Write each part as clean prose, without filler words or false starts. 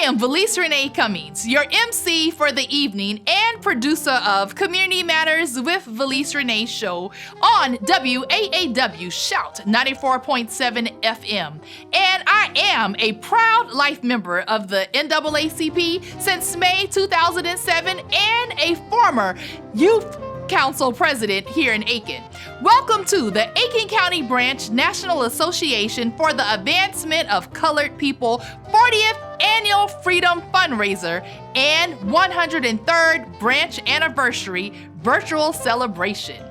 am Valise Renee Cummings, your MC for the evening and producer of Community Matters with Valise Renee show on WAAW Shout 94.7 FM. And I am a proud life member of the NAACP since May 2007 and a former youth council president here in Aiken. Welcome to the Aiken County Branch National Association for the Advancement of Colored People 40th Annual Freedom Fundraiser and 103rd Branch Anniversary Virtual Celebration.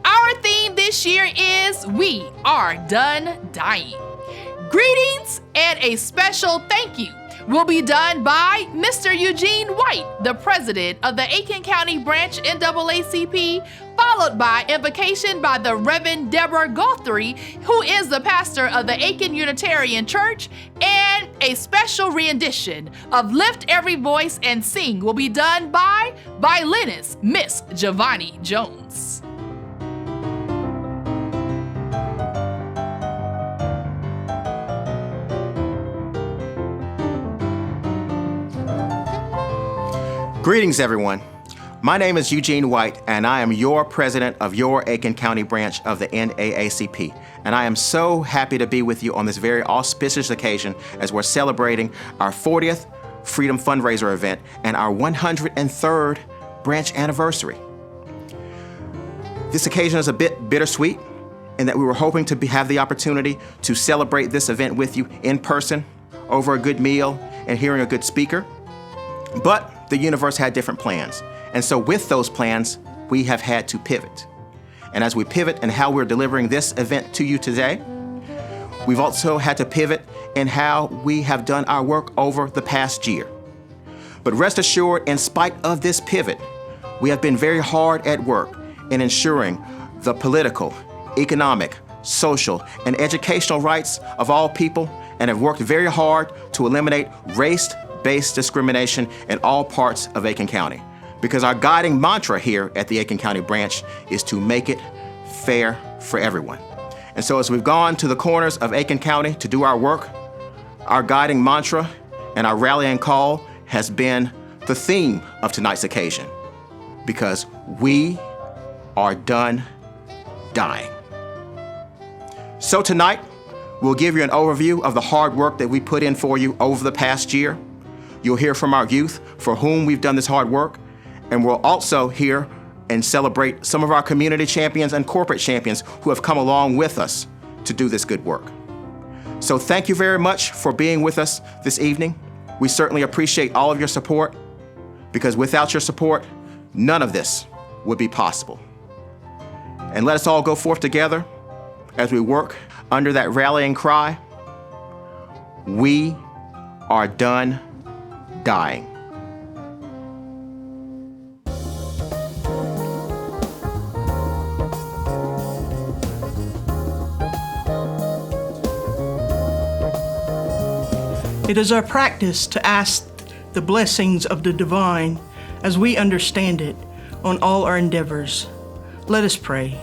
Our theme this year is We Are Done Dying. Greetings and a special thank you will be done by Mr. Eugene White, the president of the Aiken County Branch NAACP, followed by invocation by the Reverend Deborah Guthrie, who is the pastor of the Aiken Unitarian Church, and a special rendition of Lift Every Voice and Sing will be done by violinist Miss Giovanni Jones. Greetings, everyone. My name is Eugene White, and I am your president of your Aiken County branch of the NAACP. And I am so happy to be with you on this very auspicious occasion as we're celebrating our 40th Freedom Fundraiser event and our 103rd branch anniversary. This occasion is a bit bittersweet in that we were hoping to have the opportunity to celebrate this event with you in person, over a good meal, and hearing a good speaker. But the universe had different plans. And so with those plans, we have had to pivot. And as we pivot in how we're delivering this event to you today, we've also had to pivot in how we have done our work over the past year. But rest assured, in spite of this pivot, we have been very hard at work in ensuring the political, economic, social, and educational rights of all people, and have worked very hard to eliminate race-based discrimination in all parts of Aiken County. Because our guiding mantra here at the Aiken County branch is to make it fair for everyone. And so as we've gone to the corners of Aiken County to do our work, our guiding mantra and our rallying call has been the theme of tonight's occasion. Because we are done dying. So tonight, we'll give you an overview of the hard work that we put in for you over the past year. You'll hear from our youth for whom we've done this hard work, and we'll also hear and celebrate some of our community champions and corporate champions who have come along with us to do this good work. So thank you very much for being with us this evening. We certainly appreciate all of your support, because without your support, none of this would be possible. And let us all go forth together as we work under that rallying cry, we are done dying. It is our practice to ask the blessings of the divine as we understand it on all our endeavors. Let us pray.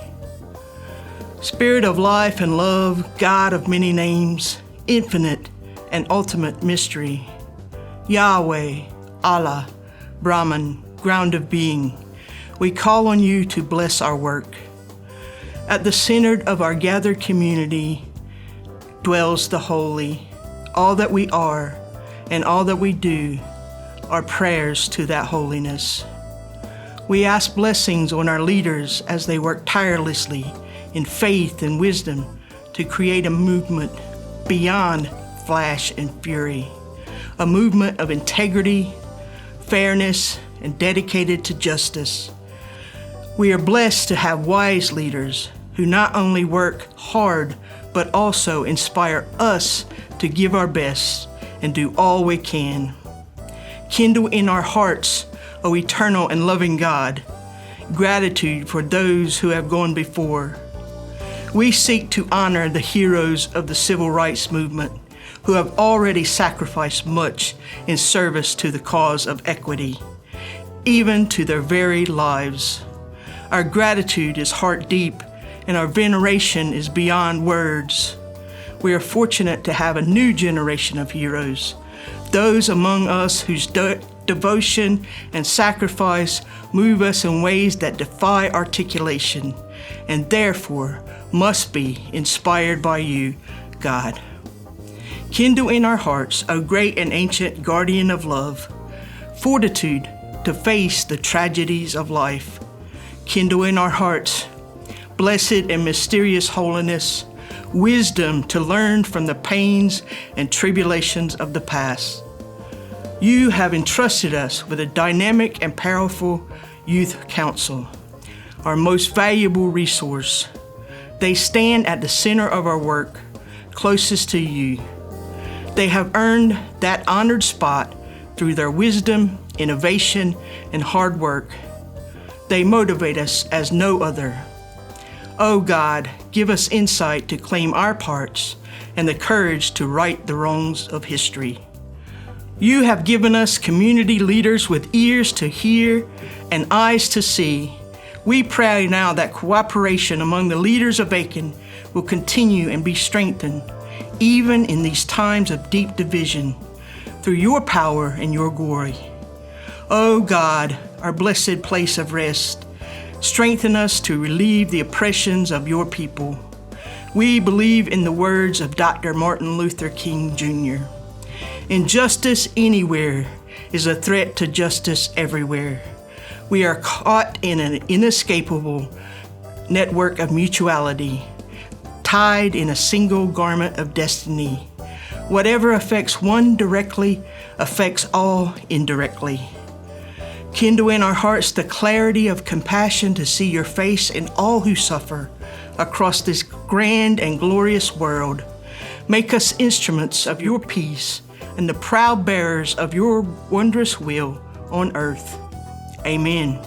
Spirit of life and love, God of many names, infinite and ultimate mystery, Yahweh, Allah, Brahman, ground of being, we call on you to bless our work. At the center of our gathered community dwells the holy. All that we are and all that we do are prayers to that holiness. We ask blessings on our leaders as they work tirelessly in faith and wisdom to create a movement beyond flash and fury, a movement of integrity, fairness, and dedicated to justice. We are blessed to have wise leaders who not only work hard, but also inspire us to give our best and do all we can. Kindle in our hearts, O eternal and loving God, gratitude for those who have gone before. We seek to honor the heroes of the civil rights movement who have already sacrificed much in service to the cause of equity, even to their very lives. Our gratitude is heart deep and our veneration is beyond words. We are fortunate to have a new generation of heroes, those among us whose devotion and sacrifice move us in ways that defy articulation and therefore must be inspired by you, God. Kindle in our hearts, O great and ancient guardian of love, fortitude to face the tragedies of life. Kindle in our hearts blessed and mysterious holiness, wisdom to learn from the pains and tribulations of the past. You have entrusted us with a dynamic and powerful youth council, our most valuable resource. They stand at the center of our work, closest to you. They have earned that honored spot through their wisdom, innovation, and hard work. They motivate us as no other. Oh God, give us insight to claim our parts and the courage to right the wrongs of history. You have given us community leaders with ears to hear and eyes to see. We pray now that cooperation among the leaders of Aiken will continue and be strengthened, even in these times of deep division, through your power and your glory. Oh God, our blessed place of rest, strengthen us to relieve the oppressions of your people. We believe in the words of Dr. Martin Luther King Jr. Injustice anywhere is a threat to justice everywhere. We are caught in an inescapable network of mutuality, tied in a single garment of destiny. Whatever affects one directly affects all indirectly. Kindle in our hearts the clarity of compassion to see your face in all who suffer across this grand and glorious world. Make us instruments of your peace and the proud bearers of your wondrous will on earth. Amen.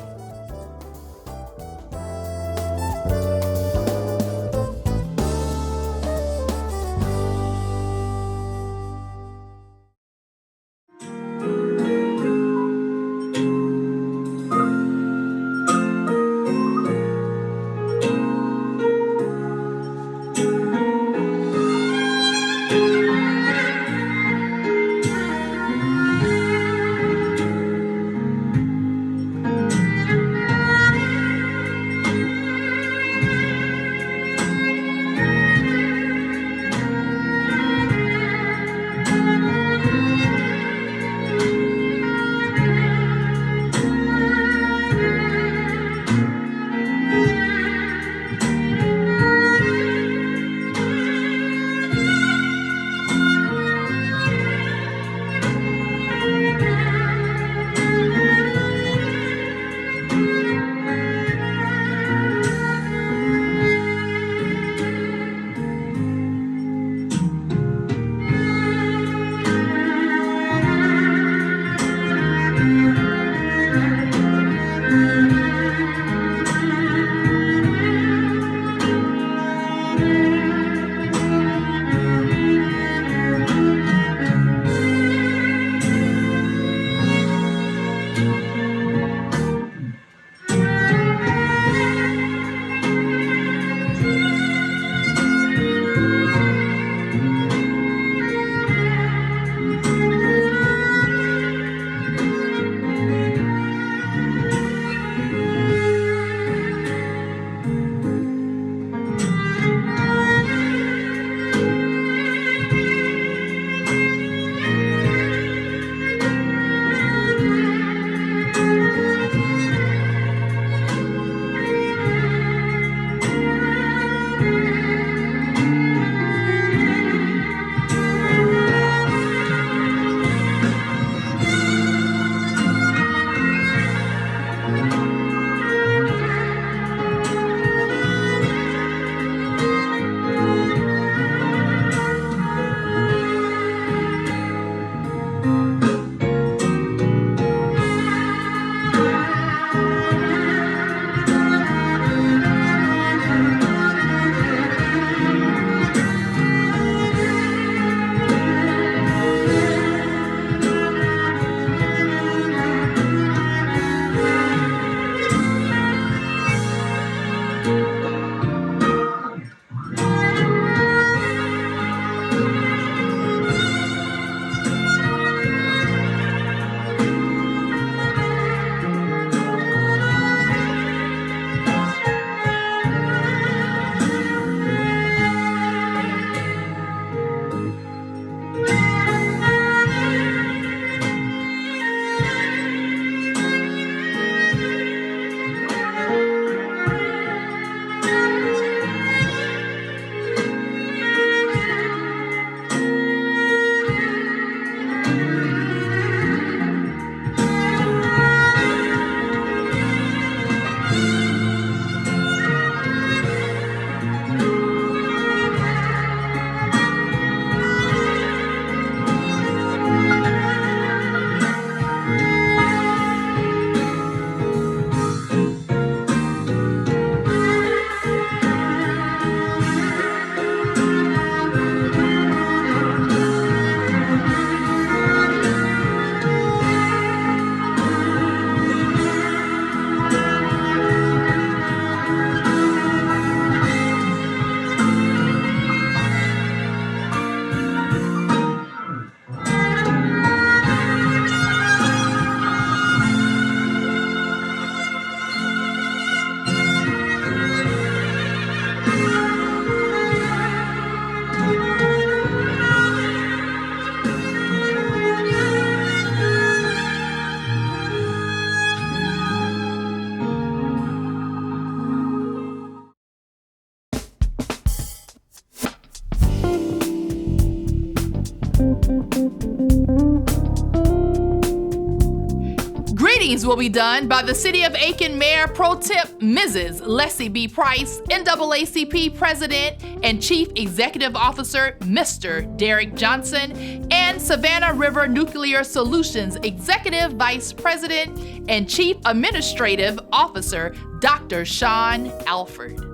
Greetings will be done by the City of Aiken Mayor Pro Tem Mrs. Leslie B. Price, NAACP President and Chief Executive Officer Mr. Derek Johnson, and Savannah River Nuclear Solutions Executive Vice President and Chief Administrative Officer Dr. Sean Alford.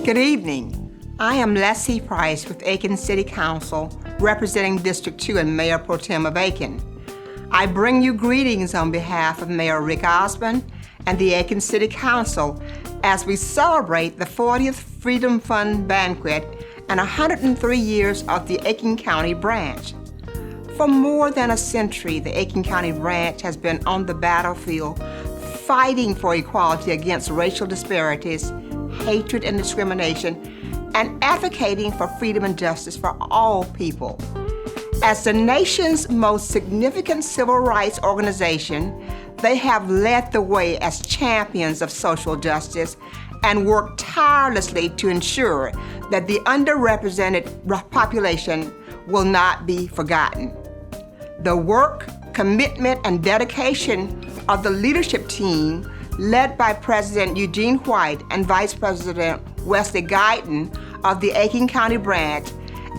Good evening. I am Leslie Price with Aiken City Council, representing District 2 and Mayor Pro Tem of Aiken. I bring you greetings on behalf of Mayor Rick Osmond and the Aiken City Council as we celebrate the 40th Freedom Fund Banquet and 103 years of the Aiken County Branch. For more than a century, the Aiken County Branch has been on the battlefield fighting for equality against racial disparities, hatred and discrimination, and advocating for freedom and justice for all people. As the nation's most significant civil rights organization, they have led the way as champions of social justice and worked tirelessly to ensure that the underrepresented population will not be forgotten. The work, commitment, and dedication of the leadership team led by President Eugene White and Vice President Wesley Guyton of the Aiken County Branch,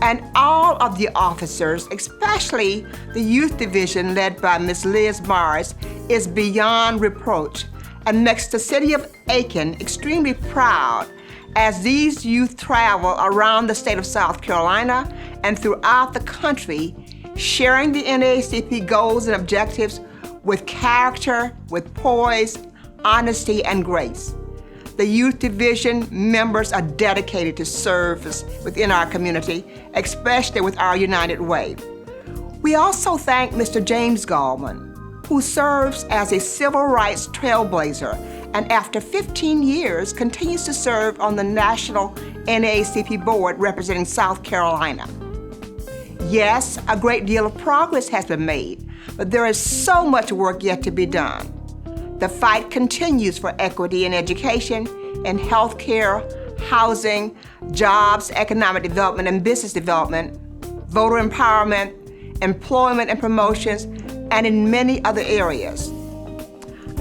and all of the officers, especially the Youth Division led by Ms. Liz Morris, is beyond reproach and makes the City of Aiken extremely proud as these youth travel around the state of South Carolina and throughout the country, sharing the NAACP goals and objectives with character, with poise, honesty, and grace. The Youth Division members are dedicated to service within our community, especially with our United Way. We also thank Mr. James Gallman, who serves as a civil rights trailblazer and after 15 years continues to serve on the National NAACP Board representing South Carolina. Yes, a great deal of progress has been made, but there is so much work yet to be done. The fight continues for equity in education, in healthcare, housing, jobs, economic development and business development, voter empowerment, employment and promotions, and in many other areas.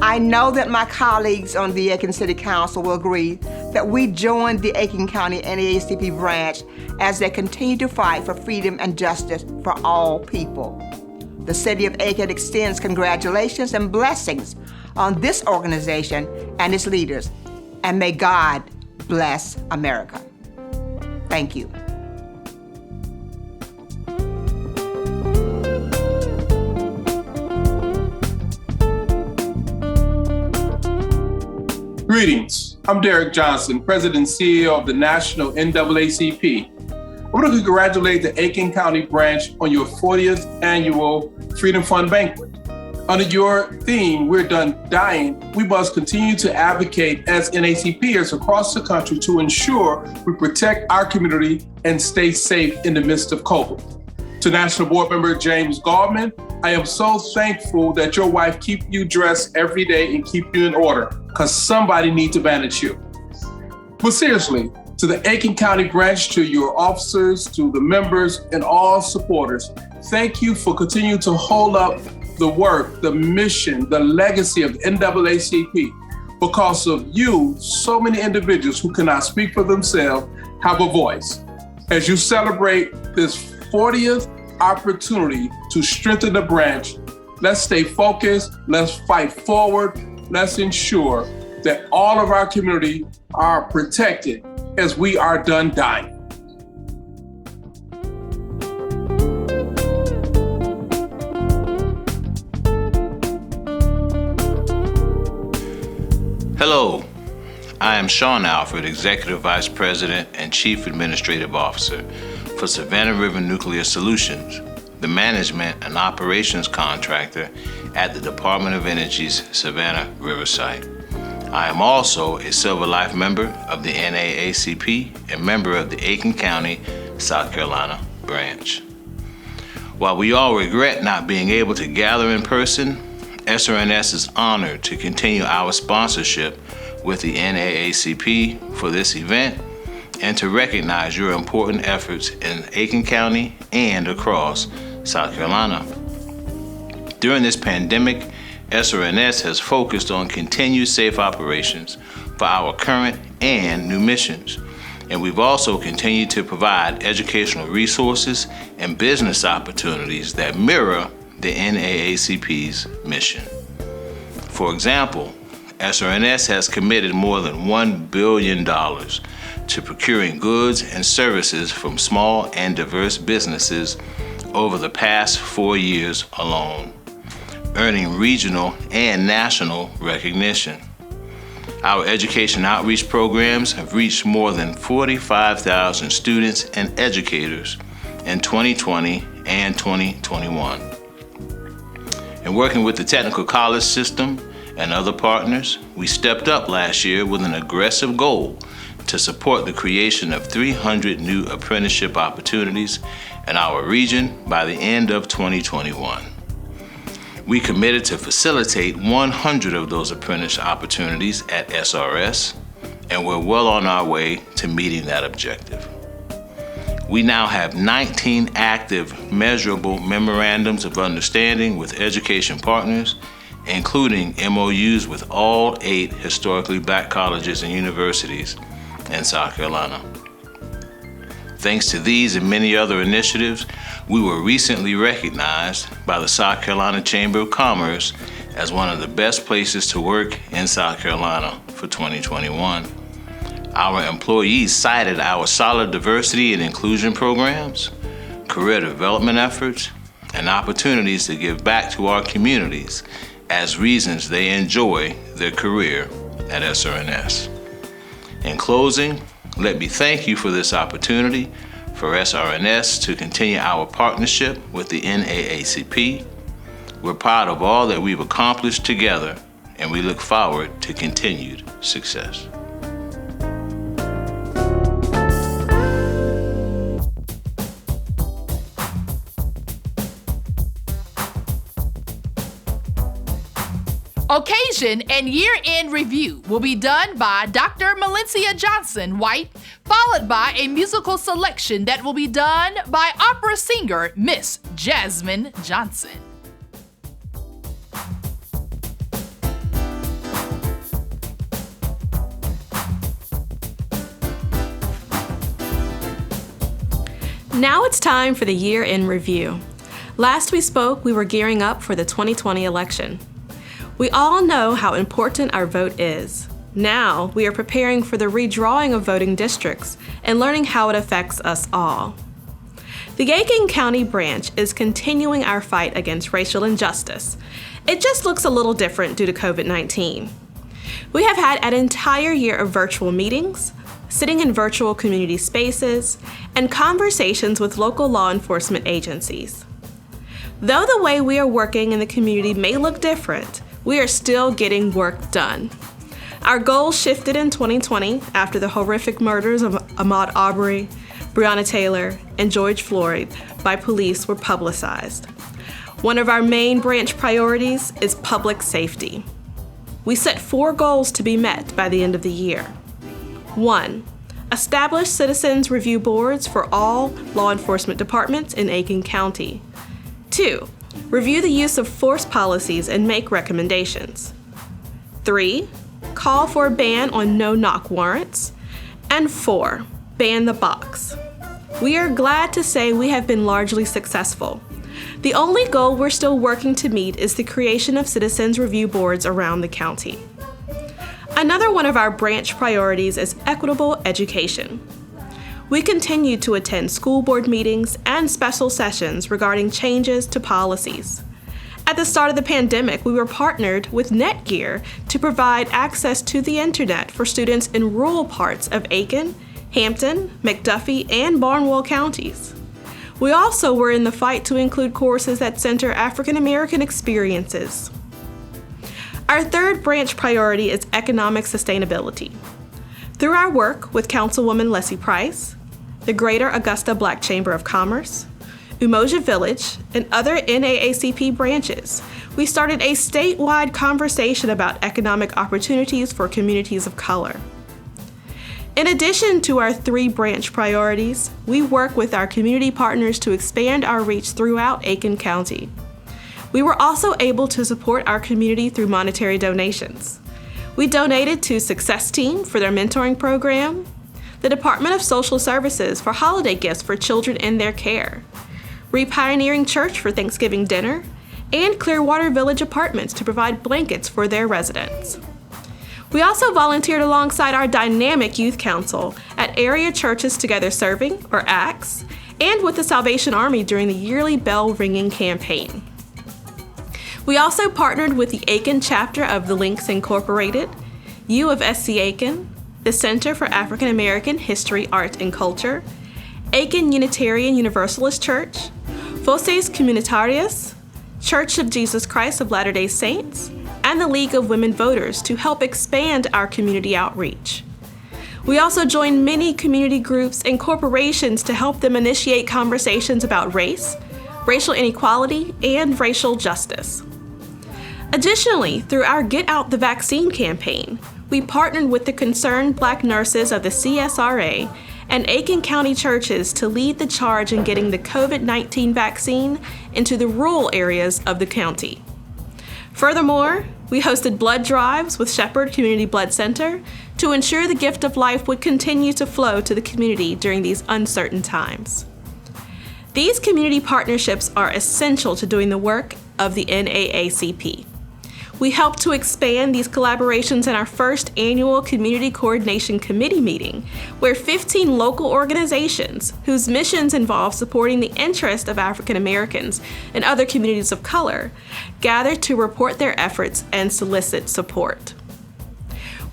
I know that my colleagues on the Aiken City Council will agree that we join the Aiken County NAACP branch as they continue to fight for freedom and justice for all people. The City of Aiken extends congratulations and blessings on this organization and its leaders, and may God bless America. Thank you. Greetings, I'm Derek Johnson, President and CEO of the National NAACP. I want to congratulate the Aiken County Branch on your 40th annual Freedom Fund Banquet. Under your theme, We're Done Dying, we must continue to advocate as NAACPers across the country to ensure we protect our community and stay safe in the midst of COVID. To National Board Member James Gallman, I am so thankful that your wife keeps you dressed every day and keep you in order, because somebody needs to manage you. But seriously, to the Aiken County Branch, to your officers, to the members, and all supporters, thank you for continuing to hold up the work, the mission, the legacy of NAACP. Because of you, so many individuals who cannot speak for themselves have a voice. As you celebrate this 40th opportunity to strengthen the branch, let's stay focused, let's fight forward, let's ensure that all of our community are protected as we are done dying. Hello, I am Sean Alford, Executive Vice President and Chief Administrative Officer for Savannah River Nuclear Solutions, the management and operations contractor at the Department of Energy's Savannah River site. I am also a Silver Life member of the NAACP and member of the Aiken County, South Carolina branch. While we all regret not being able to gather in person, SRNS is honored to continue our sponsorship with the NAACP for this event and to recognize your important efforts in Aiken County and across South Carolina. During this pandemic, SRNS has focused on continued safe operations for our current and new missions, and we've also continued to provide educational resources and business opportunities that mirror the NAACP's mission. For example, SRNS has committed more than $1 billion to procuring goods and services from small and diverse businesses over the past 4 years alone, earning regional and national recognition. Our education outreach programs have reached more than 45,000 students and educators in 2020 and 2021. And working with the technical college system and other partners, we stepped up last year with an aggressive goal to support the creation of 300 new apprenticeship opportunities in our region by the end of 2021. We committed to facilitate 100 of those apprentice opportunities at SRS, and we're well on our way to meeting that objective. We now have 19 active, measurable memorandums of understanding with education partners, including MOUs with all 8 historically black colleges and universities in South Carolina. Thanks to these and many other initiatives, we were recently recognized by the South Carolina Chamber of Commerce as one of the best places to work in South Carolina for 2021. Our employees cited our solid diversity and inclusion programs, career development efforts, and opportunities to give back to our communities as reasons they enjoy their career at SRNS. In closing, let me thank you for this opportunity for SRNS to continue our partnership with the NAACP. We're proud of all that we've accomplished together, and we look forward to continued success. Occasion and year-end review will be done by Dr. Malencia Johnson White, followed by a musical selection that will be done by opera singer Miss Jasmine Johnson. Now it's time for the year-end review. Last we spoke, we were gearing up for the 2020 election. We all know how important our vote is. Now we are preparing for the redrawing of voting districts and learning how it affects us all. The Aiken County branch is continuing our fight against racial injustice. It just looks a little different due to COVID-19. We have had an entire year of virtual meetings, sitting in virtual community spaces, and conversations with local law enforcement agencies. Though the way we are working in the community may look different, we are still getting work done. Our goals shifted in 2020 after the horrific murders of Ahmaud Arbery, Breonna Taylor, and George Floyd by police were publicized. One of our main branch priorities is public safety. We set 4 goals to be met by the end of the year. 1. Establish citizens review boards for all law enforcement departments in Aiken County. 2. Review the use of force policies and make recommendations. 3. Call for a ban on no-knock warrants. And 4. Ban the box. We are glad to say we have been largely successful. The only goal we're still working to meet is the creation of citizens review boards around the county. Another one of our branch priorities is equitable education. We continue to attend school board meetings and special sessions regarding changes to policies. At the start of the pandemic, we were partnered with Netgear to provide access to the internet for students in rural parts of Aiken, Hampton, McDuffie, and Barnwell counties. We also were in the fight to include courses that center African American experiences. Our third branch priority is economic sustainability. Through our work with Councilwoman Leslie Price, the Greater Augusta Black Chamber of Commerce, Umoja Village, and other NAACP branches, we started a statewide conversation about economic opportunities for communities of color. In addition to our 3 branch priorities, we work with our community partners to expand our reach throughout Aiken County. We were also able to support our community through monetary donations. We donated to Success Team for their mentoring program, the Department of Social Services for holiday gifts for children in their care, Repioneering Church for Thanksgiving dinner, and Clearwater Village Apartments to provide blankets for their residents. We also volunteered alongside our dynamic youth council at Area Churches Together Serving, or ACTS, and with the Salvation Army during the yearly bell ringing campaign. We also partnered with the Aiken chapter of the Links Incorporated, U of SC Aiken, the Center for African American History, Art, and Culture, Aiken Unitarian Universalist Church, Voces Comunitarias, Church of Jesus Christ of Latter-day Saints, and the League of Women Voters to help expand our community outreach. We also joined many community groups and corporations to help them initiate conversations about race, racial inequality, and racial justice. Additionally, through our Get Out the Vaccine campaign, we partnered with the concerned Black nurses of the CSRA and Aiken County churches to lead the charge in getting the COVID-19 vaccine into the rural areas of the county. Furthermore, we hosted blood drives with Shepherd Community Blood Center to ensure the gift of life would continue to flow to the community during these uncertain times. These community partnerships are essential to doing the work of the NAACP. We helped to expand these collaborations in our first annual Community Coordination Committee meeting, where 15 local organizations whose missions involve supporting the interests of African Americans and other communities of color gathered to report their efforts and solicit support.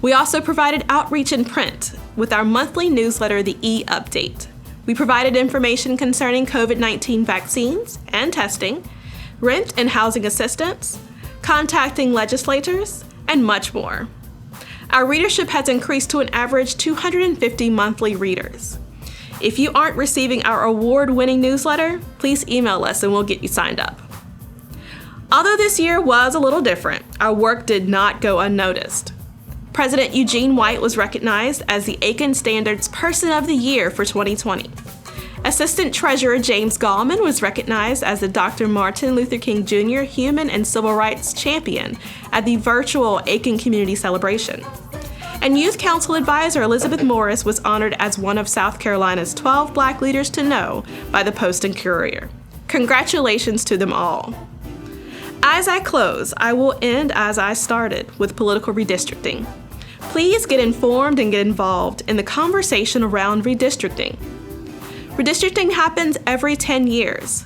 We also provided outreach in print with our monthly newsletter, the E-Update. We provided information concerning COVID-19 vaccines and testing, rent and housing assistance, contacting legislators, and much more. Our readership has increased to an average 250 monthly readers. If you aren't receiving our award-winning newsletter, please email us and we'll get you signed up. Although this year was a little different, our work did not go unnoticed. President Eugene White was recognized as the Aiken Standards Person of the Year for 2020. Assistant Treasurer James Gallman was recognized as the Dr. Martin Luther King Jr. Human and Civil Rights Champion at the virtual Aiken Community Celebration. And Youth Council Advisor Elizabeth Morris was honored as one of South Carolina's 12 Black leaders to know by the Post and Courier. Congratulations to them all. As I close, I will end as I started with political redistricting. Please get informed and get involved in the conversation around redistricting. Redistricting happens every 10 years.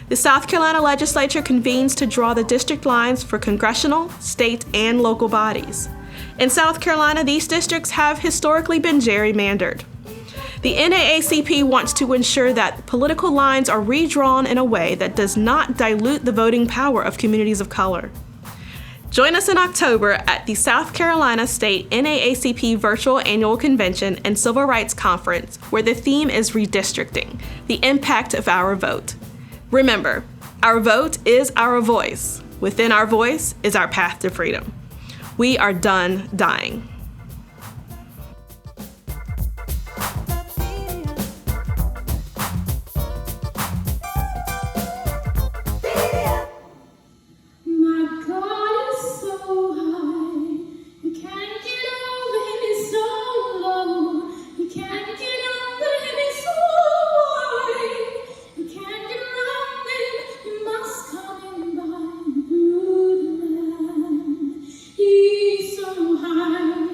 The South Carolina legislature convenes to draw the district lines for congressional, state, and local bodies. In South Carolina, these districts have historically been gerrymandered. The NAACP wants to ensure that political lines are redrawn in a way that does not dilute the voting power of communities of color. Join us in October at the South Carolina State NAACP Virtual Annual Convention and Civil Rights Conference, where the theme is redistricting, the impact of our vote. Remember, our vote is our voice. Within our voice is our path to freedom. We are done dying. He's so high.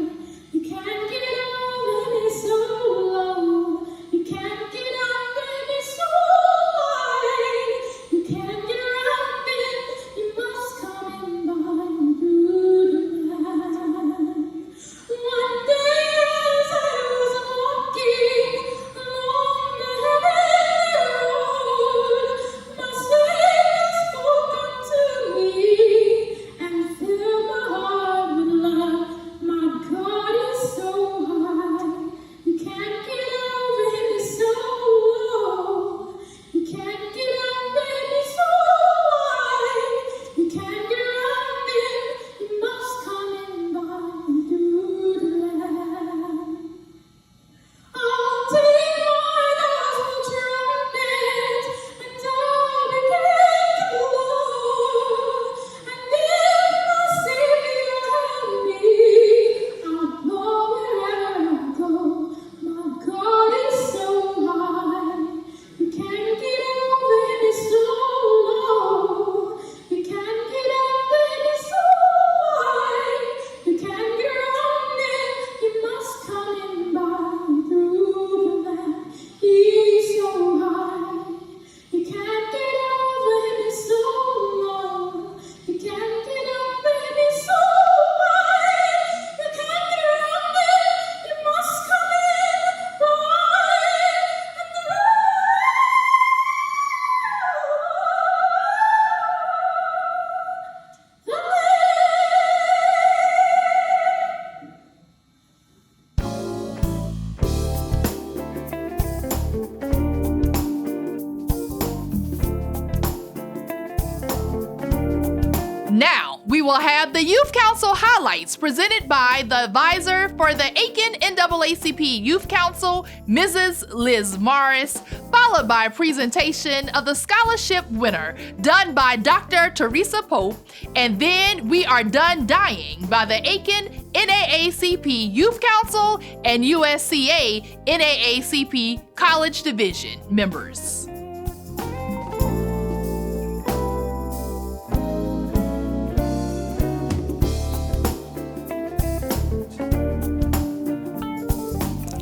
we will have the Youth Council highlights presented by the advisor for the Aiken NAACP Youth Council, Mrs. Liz Morris, followed by a presentation of the scholarship winner done by Dr. Teresa Pope, and then we are done dying by the Aiken NAACP Youth Council and USCA NAACP College Division members.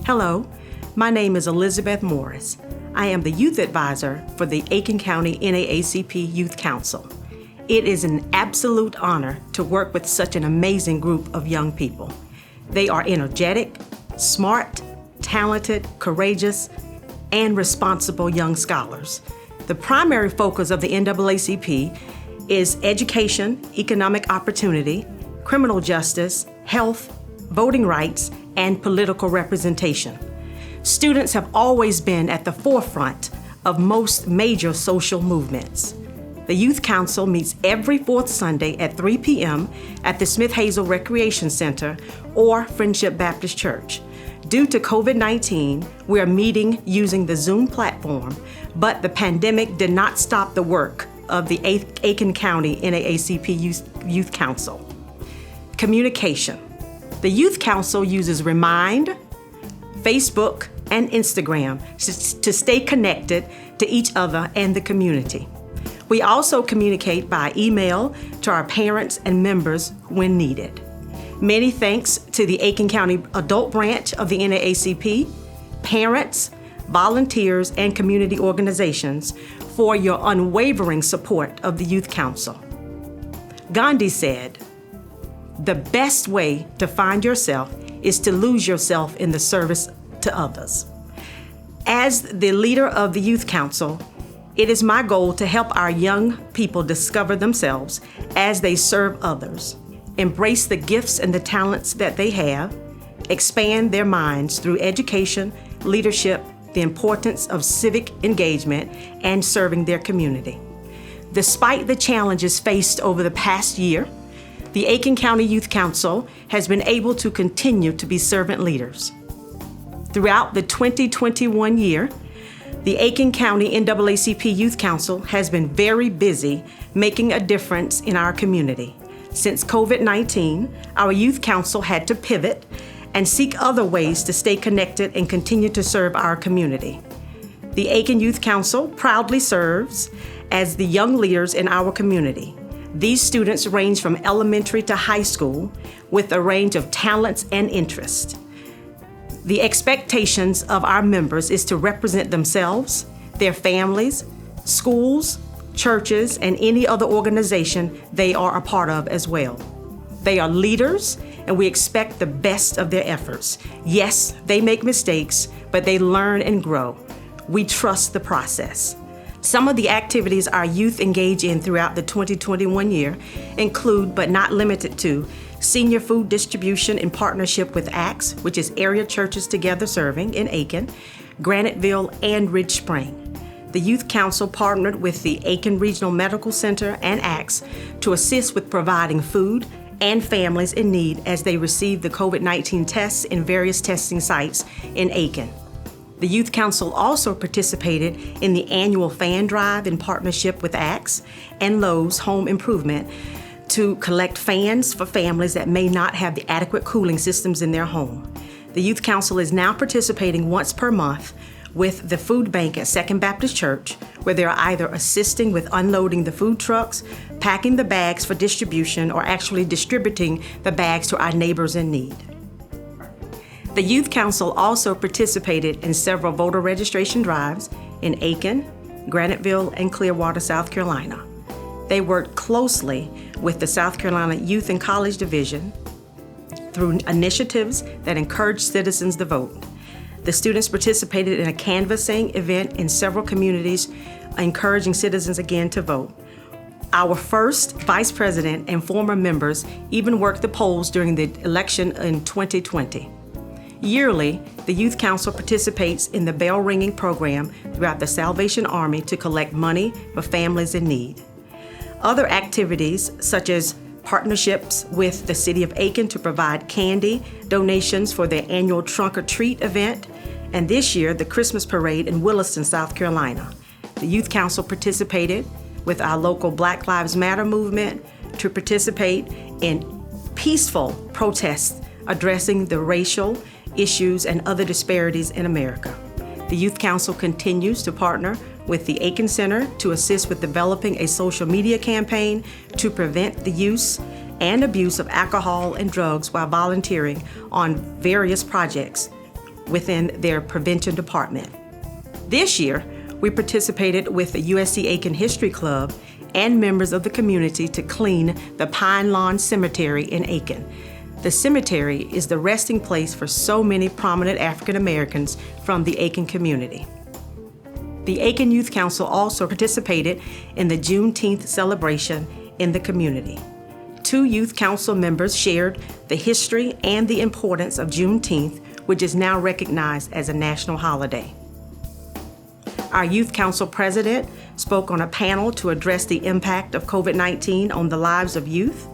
Hello, my name is Elizabeth Morris. I am the Youth Advisor for the Aiken County NAACP Youth Council. It is an absolute honor to work with such an amazing group of young people. They are energetic, smart, talented, courageous, and responsible young scholars. The primary focus of the NAACP is education, economic opportunity, criminal justice, health, voting rights, and political representation. Students have always been at the forefront of most major social movements. The Youth Council meets every fourth Sunday at 3 p.m. at the Smith Hazel Recreation Center or Friendship Baptist Church. Due to COVID-19, we are meeting using the Zoom platform, but the pandemic did not stop the work of the Aiken County NAACP Youth Council. Communication. The Youth Council uses Remind, Facebook, and Instagram to stay connected to each other and the community. We also communicate by email to our parents and members when needed. Many thanks to the Aiken County Adult Branch of the NAACP, parents, volunteers, and community organizations for your unwavering support of the Youth Council. Gandhi said, "The best way to find yourself is to lose yourself in the service to others." As the leader of the Youth Council, it is my goal to help our young people discover themselves as they serve others, embrace the gifts and the talents that they have, expand their minds through education, leadership, the importance of civic engagement, and serving their community. Despite the challenges faced over the past year, the Aiken County Youth Council has been able to continue to be servant leaders. Throughout the 2021 year, the Aiken County NAACP Youth Council has been very busy making a difference in our community. Since COVID-19, our Youth Council had to pivot and seek other ways to stay connected and continue to serve our community. The Aiken Youth Council proudly serves as the young leaders in our community. These students range from elementary to high school with a range of talents and interests. The expectations of our members is to represent themselves, their families, schools, churches, and any other organization they are a part of as well. They are leaders, and we expect the best of their efforts. Yes, they make mistakes, but they learn and grow. We trust the process. Some of the activities our youth engage in throughout the 2021 year include, but not limited to, senior food distribution in partnership with ACTS, which is Area Churches Together Serving in Aiken, Graniteville, and Ridge Spring. The Youth Council partnered with the Aiken Regional Medical Center and ACTS to assist with providing food and families in need as they receive the COVID-19 tests in various testing sites in Aiken. The Youth Council also participated in the annual fan drive in partnership with ACTS and Lowe's Home Improvement to collect fans for families that may not have the adequate cooling systems in their home. The Youth Council is now participating once per month with the food bank at Second Baptist Church, where they're either assisting with unloading the food trucks, packing the bags for distribution, or actually distributing the bags to our neighbors in need. The Youth Council also participated in several voter registration drives in Aiken, Graniteville, and Clearwater, South Carolina. They worked closely with the South Carolina Youth and College Division through initiatives that encourage citizens to vote. The students participated in a canvassing event in several communities, encouraging citizens again to vote. Our first vice president and former members even worked the polls during the election in 2020. Yearly, the Youth Council participates in the bell ringing program throughout the Salvation Army to collect money for families in need. Other activities, such as partnerships with the City of Aiken to provide candy donations for their annual Trunk or Treat event, and this year, the Christmas Parade in Williston, South Carolina. The Youth Council participated with our local Black Lives Matter movement to participate in peaceful protests addressing the racial issues and other disparities in America. The Youth Council continues to partner with the Aiken Center to assist with developing a social media campaign to prevent the use and abuse of alcohol and drugs while volunteering on various projects within their prevention department. This year, we participated with the USC Aiken History Club and members of the community to clean the Pine Lawn Cemetery in Aiken. The cemetery is the resting place for so many prominent African Americans from the Aiken community. The Aiken Youth Council also participated in the Juneteenth celebration in the community. 2 Youth Council members shared the history and the importance of Juneteenth, which is now recognized as a national holiday. Our Youth Council president spoke on a panel to address the impact of COVID-19 on the lives of youth.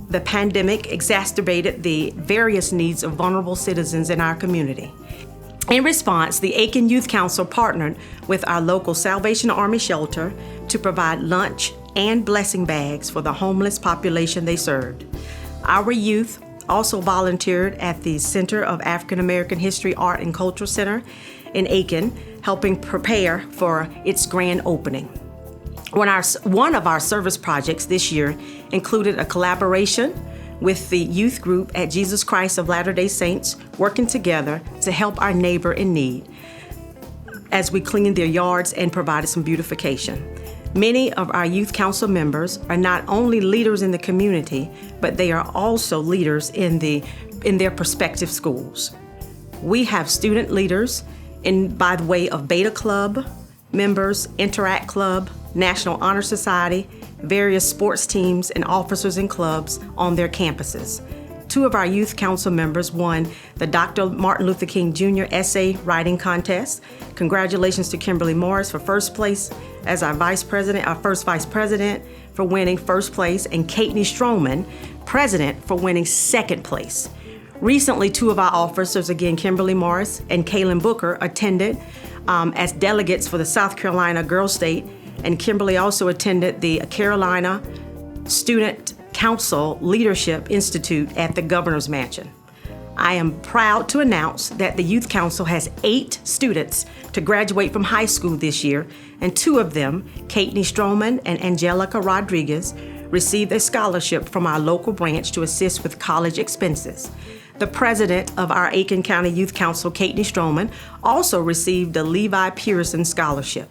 The pandemic exacerbated the various needs of vulnerable citizens in our community. In response, the Aiken Youth Council partnered with our local Salvation Army shelter to provide lunch and blessing bags for the homeless population they served. Our youth also volunteered at the Center of African American History, Art, and Culture Center in Aiken, helping prepare for its grand opening. One of our service projects this year included a collaboration with the youth group at Jesus Christ of Latter-day Saints, working together to help our neighbor in need as we cleaned their yards and provided some beautification. Many of our youth council members are not only leaders in the community, but they are also leaders in their prospective schools. We have student leaders by the way of Beta Club members, Interact Club, National Honor Society, various sports teams, and officers and clubs on their campuses. 2 of our youth council members won the Dr. Martin Luther King Jr. Essay Writing Contest. Congratulations to Kimberly Morris for first place as our first vice president for winning first place, and Katney Stroman, president, for winning second place. Recently, 2 of our officers, again, Kimberly Morris and Kaylin Booker, attended as delegates for the South Carolina Girls State, and Kimberly also attended the Carolina Student Council Leadership Institute at the Governor's Mansion. I am proud to announce that the Youth Council has 8 students to graduate from high school this year, and 2 of them, Katney Stroman and Angelica Rodriguez, received a scholarship from our local branch to assist with college expenses. The president of our Aiken County Youth Council, Katney Stroman, also received a Levi Pearson Scholarship.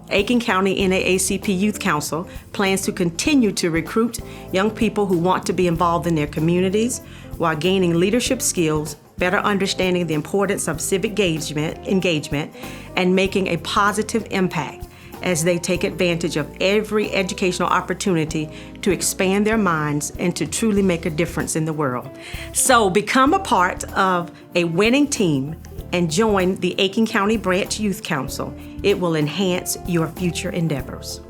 Aiken County NAACP Youth Council plans to continue to recruit young people who want to be involved in their communities while gaining leadership skills, better understanding the importance of civic engagement, and making a positive impact as they take advantage of every educational opportunity to expand their minds and to truly make a difference in the world. So become a part of a winning team and join the Aiken County Branch Youth Council. It will enhance your future endeavors.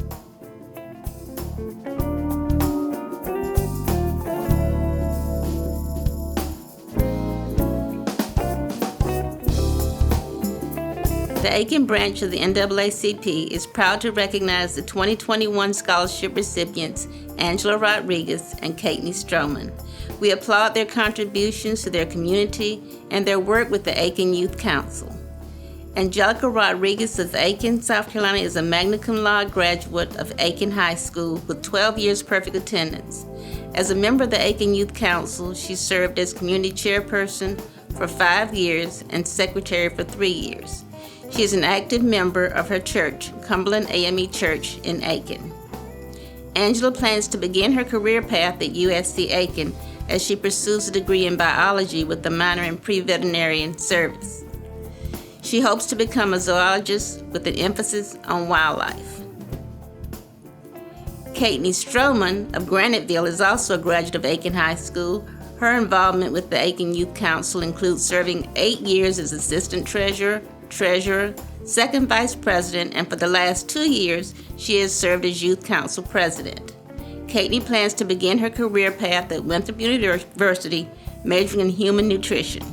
The Aiken branch of the NAACP is proud to recognize the 2021 scholarship recipients, Angela Rodriguez and Katney Stroman. We applaud their contributions to their community and their work with the Aiken Youth Council. Angelica Rodriguez of Aiken, South Carolina is a magna cum laude graduate of Aiken High School with 12 years perfect attendance. As a member of the Aiken Youth Council, she served as community chairperson for 5 years and secretary for 3 years. She is an active member of her church, Cumberland AME Church in Aiken. Angela plans to begin her career path at USC Aiken as she pursues a degree in biology with a minor in pre-veterinarian service. She hopes to become a zoologist with an emphasis on wildlife. Katney Stroman of Graniteville is also a graduate of Aiken High School. Her involvement with the Aiken Youth Council includes serving 8 years as assistant treasurer, second vice president, and for the last 2 years, she has served as youth council president. Katie plans to begin her career path at Winthrop University, majoring in human nutrition.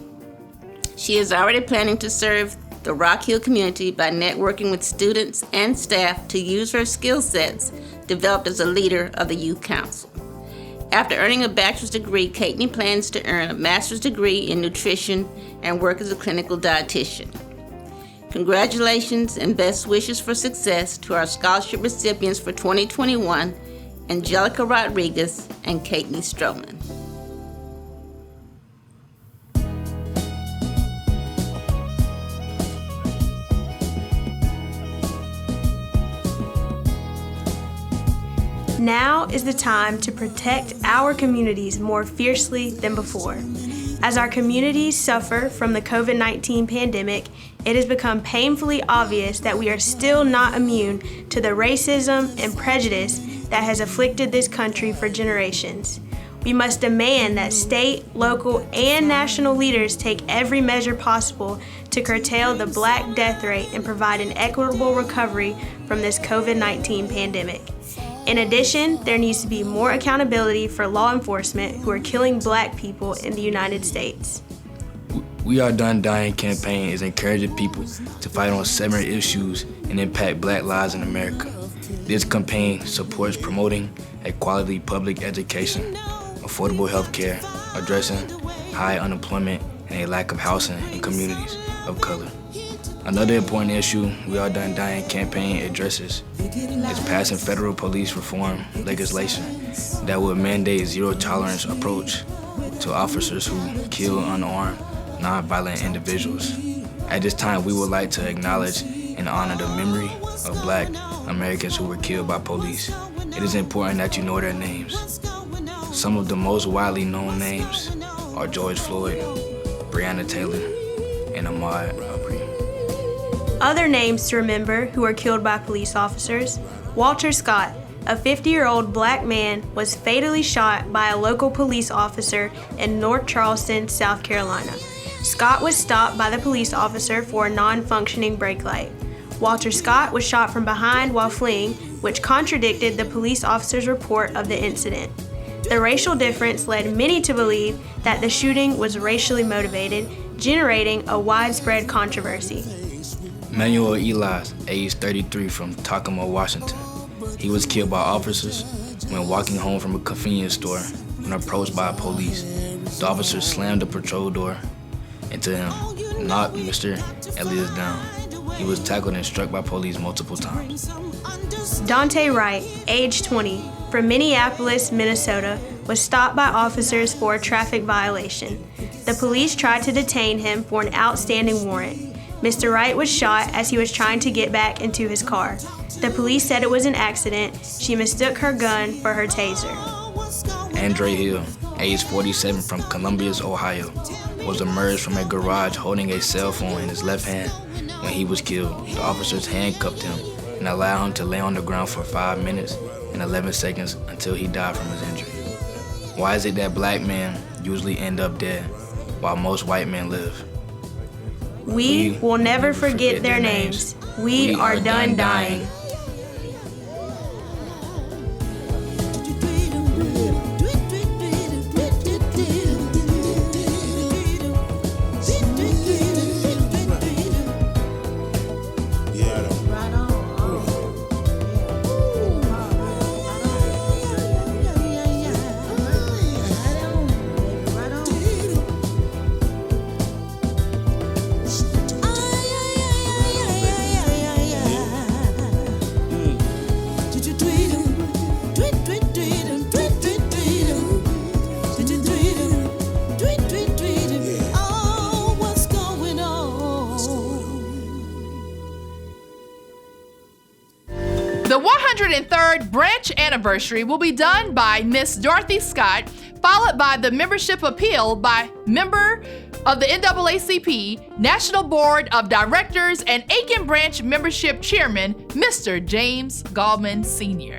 She is already planning to serve the Rock Hill community by networking with students and staff to use her skill sets developed as a leader of the Youth Council. After earning a bachelor's degree, Katie plans to earn a master's degree in nutrition and work as a clinical dietitian. Congratulations and best wishes for success to our scholarship recipients for 2021, Angelica Rodriguez and Katie Stroman. Now is the time to protect our communities more fiercely than before. As our communities suffer from the COVID-19 pandemic, it has become painfully obvious that we are still not immune to the racism and prejudice that has afflicted this country for generations. We must demand that state, local, and national leaders take every measure possible to curtail the Black death rate and provide an equitable recovery from this COVID-19 pandemic. In addition, there needs to be more accountability for law enforcement who are killing Black people in the United States. We Are Done Dying campaign is encouraging people to fight on several issues and impact Black lives in America. This campaign supports promoting a quality public education, affordable health care, addressing high unemployment and a lack of housing in communities of color. Another important issue We Are Done Dying campaign addresses is passing federal police reform legislation that would mandate zero-tolerance approach to officers who kill unarmed, non-violent individuals. At this time, we would like to acknowledge and honor the memory of Black Americans who were killed by police. It is important that you know their names. Some of the most widely known names are George Floyd, Breonna Taylor, and Ahmaud Arbery. Other names to remember who were killed by police officers: Walter Scott, a 50-year-old Black man, was fatally shot by a local police officer in North Charleston, South Carolina. Scott was stopped by the police officer for a non-functioning brake light. Walter Scott was shot from behind while fleeing, which contradicted the police officer's report of the incident. The racial difference led many to believe that the shooting was racially motivated, generating a widespread controversy. Manuel Elias, age 33, from Tacoma, Washington. He was killed by officers when walking home from a convenience store when approached by police. The officers slammed the patrol door into him, knocked Mr. Elias down. He was tackled and struck by police multiple times. Dante Wright, age 20, from Minneapolis, Minnesota, was stopped by officers for a traffic violation. The police tried to detain him for an outstanding warrant. Mr. Wright was shot as he was trying to get back into his car. The police said it was an accident. She mistook her gun for her taser. Andre Hill, age 47, from Columbus, Ohio, was emerged from a garage holding a cell phone in his left hand when he was killed. The officers handcuffed him and allowed him to lay on the ground for 5 minutes and 11 seconds until he died from his injury. Why is it that Black men usually end up dead while most white men live? We will never forget their names. We are done dying. The 103rd branch anniversary will be done by Miss Dorothy Scott, followed by the membership appeal by member of the NAACP National Board of Directors and Aiken Branch Membership Chairman, Mr. James Gallman Sr.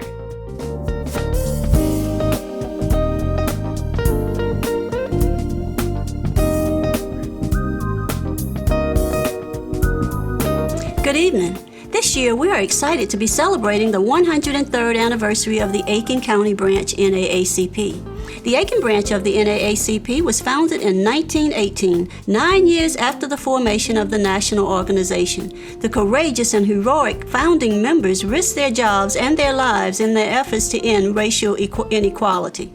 Good evening. This year, we are excited to be celebrating the 103rd anniversary of the Aiken County Branch NAACP. The Aiken branch of the NAACP was founded in 1918, 9 years after the formation of the national organization. The courageous and heroic founding members risked their jobs and their lives in their efforts to end racial inequality.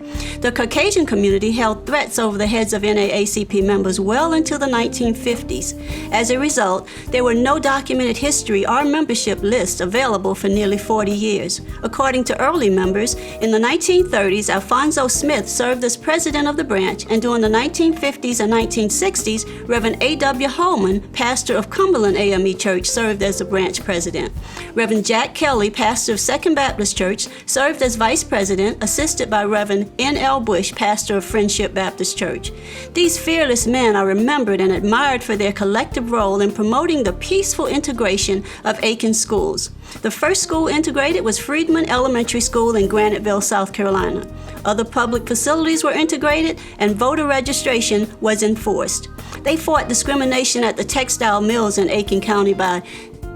The Caucasian community held threats over the heads of NAACP members well into the 1950s. As a result, there were no documented history or membership lists available for nearly 40 years. According to early members, in the 1930s, Alfonso Smith served as president of the branch, and during the 1950s and 1960s, Reverend A.W. Holman, pastor of Cumberland AME Church, served as the branch president. Reverend Jack Kelly, pastor of Second Baptist Church, served as vice president, assisted by Reverend N.L. Bush, pastor of Friendship Baptist Church. These fearless men are remembered and admired for their collective role in promoting the peaceful integration of Aiken schools. The first school integrated was Friedman Elementary School in Graniteville, South Carolina. Other public facilities were integrated and voter registration was enforced. They fought discrimination at the textile mills in Aiken County by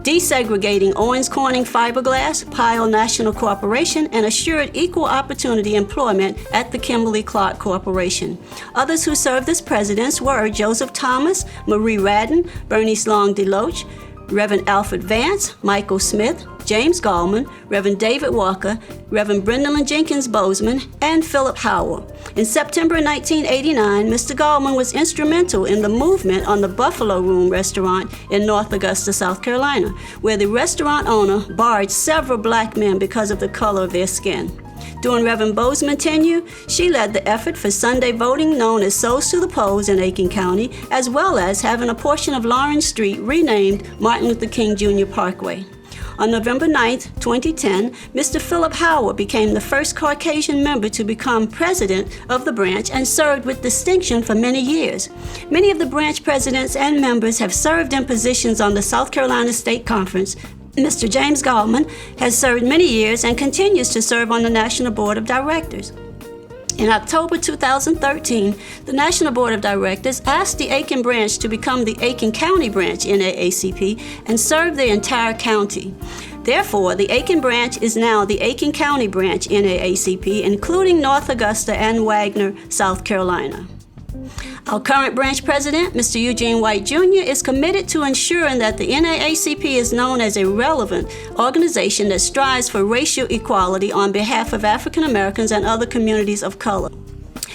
desegregating Owens Corning Fiberglass, Pyle National Corporation, and assured equal opportunity employment at the Kimberly-Clark Corporation. Others who served as presidents were Joseph Thomas, Marie Radden, Bernice Long DeLoach, Reverend Alford Vance, Michael Smith, James Gallman, Reverend David Walker, Reverend Brendan Jenkins Bozeman, and Philip Howell. In September 1989, Mr. Gallman was instrumental in the movement on the Buffalo Room restaurant in North Augusta, South Carolina, where the restaurant owner barred several black men because of the color of their skin. During Reverend Bozeman's tenure, she led the effort for Sunday voting known as Souls to the Polls in Aiken County, as well as having a portion of Lawrence Street renamed Martin Luther King Jr. Parkway. On November 9, 2010, Mr. Philip Howard became the first Caucasian member to become president of the branch and served with distinction for many years. Many of the branch presidents and members have served in positions on the South Carolina State Conference. Mr. James Gallman has served many years and continues to serve on the National Board of Directors. In October 2013, the National Board of Directors asked the Aiken branch to become the Aiken County Branch NAACP and serve the entire county. Therefore, the Aiken branch is now the Aiken County Branch NAACP, including North Augusta and Wagner, South Carolina. Our current branch president, Mr. Eugene White Jr., is committed to ensuring that the NAACP is known as a relevant organization that strives for racial equality on behalf of African Americans and other communities of color.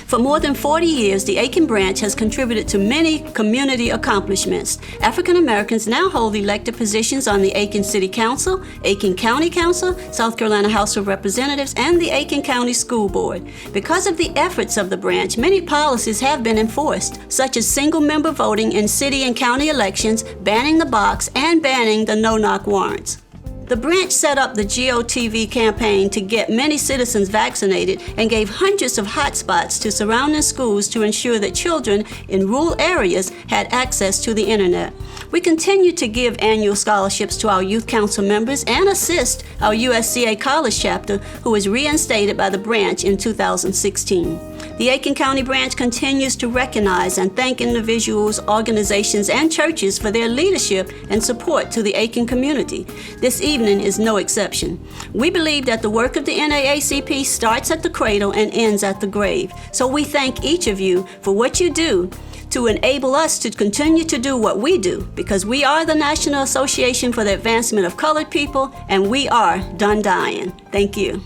For more than 40 years, the Aiken branch has contributed to many community accomplishments. African Americans now hold elected positions on the Aiken City Council, Aiken County Council, South Carolina House of Representatives, and the Aiken County School Board. Because of the efforts of the branch, many policies have been enforced, such as single-member voting in city and county elections, banning the box, and banning the no-knock warrants. The branch set up the GOTV campaign to get many citizens vaccinated and gave hundreds of hotspots to surrounding schools to ensure that children in rural areas had access to the internet. We continue to give annual scholarships to our youth council members and assist our USCA college chapter, who was reinstated by the branch in 2016. The Aiken County Branch continues to recognize and thank individuals, organizations, and churches for their leadership and support to the Aiken community. This evening is no exception. We believe that the work of the NAACP starts at the cradle and ends at the grave. So we thank each of you for what you do to enable us to continue to do what we do, because we are the National Association for the Advancement of Colored People, and we are done dying. Thank you.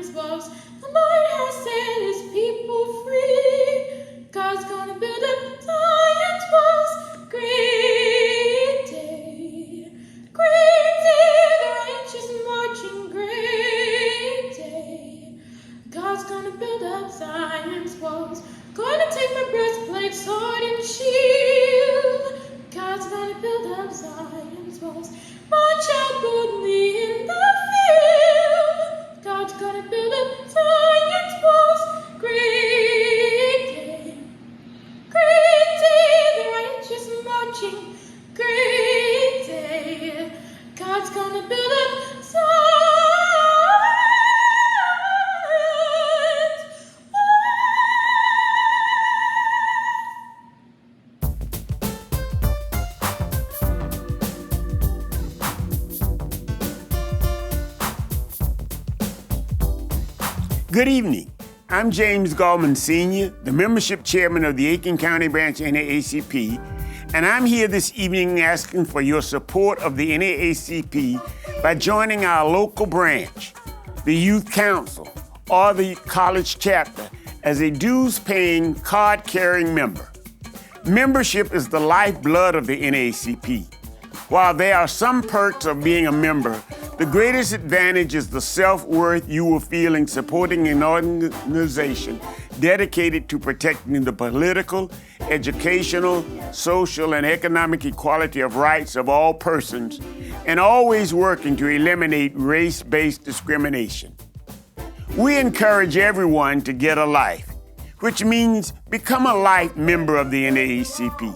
The Lord has set his people free. with sword and shield. God's gonna build up Zion's walls. March out boldly in the field. God's gonna build up Zion's walls. Great day. Great day, the righteous marching. Great day. God's gonna build up Zion's walls. Good evening. I'm James Gallman Sr., the membership chairman of the Aiken County Branch NAACP, and I'm here this evening asking for your support of the NAACP by joining our local branch, the Youth Council, or the college chapter as a dues-paying, card-carrying member. Membership is the lifeblood of the NAACP. While there are some perks of being a member, the greatest advantage is the self-worth you will feel in supporting an organization dedicated to protecting the political, educational, social, and economic equality of rights of all persons, and always working to eliminate race-based discrimination. We encourage everyone to get a life, which means become a life member of the NAACP.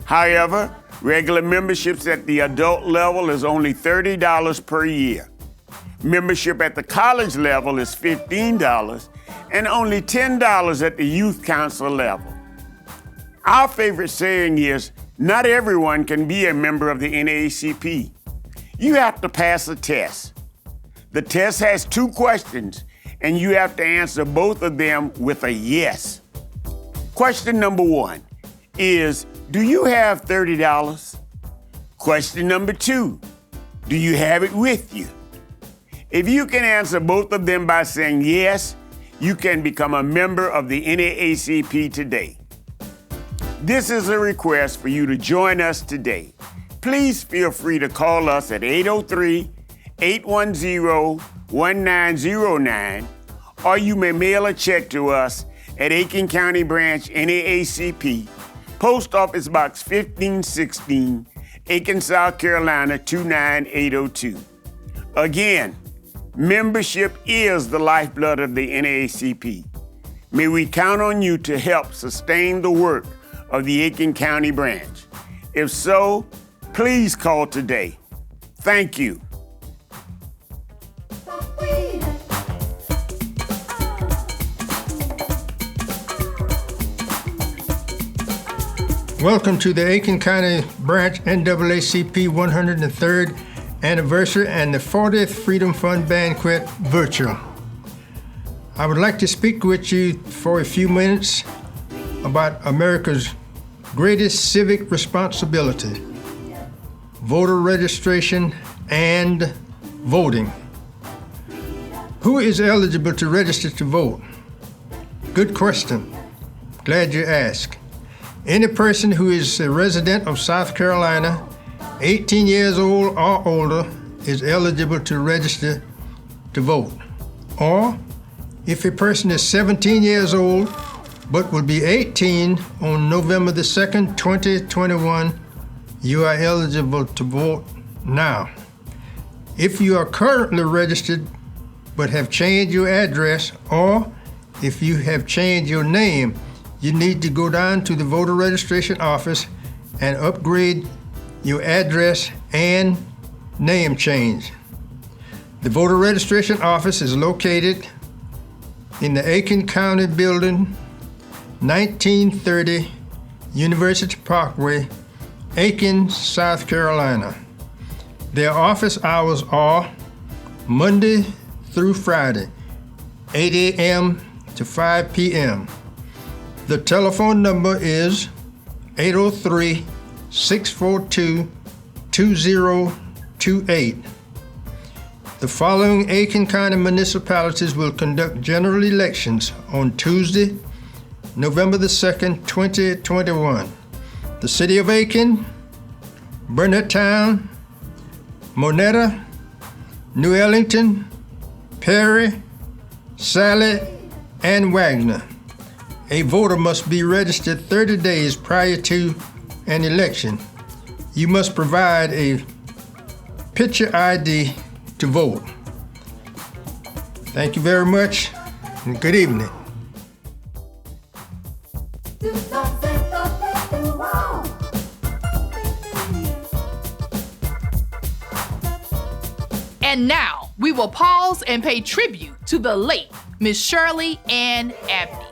However, regular memberships at the adult level is only $30 per year. Membership at the college level is $15 and only $10 at the youth council level. Our favorite saying is, not everyone can be a member of the NAACP. You have to pass a test. The test has 2 questions, and you have to answer both of them with a yes. Question number 1 is, do you have $30? Question number 2, do you have it with you? If you can answer both of them by saying yes, you can become a member of the NAACP today. This is a request for you to join us today. Please feel free to call us at 803-810-1909, or you may mail a check to us at Aiken County Branch NAACP, Post Office Box 1516, Aiken, South Carolina 29802. Again, membership is the lifeblood of the NAACP. May we count on you to help sustain the work of the Aiken County Branch. If so, please call today. Thank you. Welcome to the Aiken County Branch NAACP 103rd anniversary and the 40th Freedom Fund Banquet virtual. I would like to speak with you for a few minutes about America's greatest civic responsibility, voter registration and voting. Who is eligible to register to vote? Good question. Glad you asked. Any person who is a resident of South Carolina, 18 years old or older, is eligible to register to vote. Or, if a person is 17 years old but will be 18 on November the 2nd, 2021, you are eligible to vote now. If you are currently registered but have changed your address, or if you have changed your name, you need to go down to the voter registration office and upgrade your address and name change. The voter registration office is located in the Aiken County Building, 1930 University Parkway, Aiken, South Carolina. Their office hours are Monday through Friday, 8 a.m. to 5 p.m. The telephone number is 803-642-2028. The following Aiken County municipalities will conduct general elections on Tuesday, November the 2nd, 2021. The City of Aiken, Burnett Town, Monetta, New Ellington, Perry, Sally, and Wagner. a voter must be registered 30 days prior to an election. You must provide a picture ID to vote. Thank you very much, and good evening. And now, we will pause and pay tribute to the late Miss Shirley Ann Abney.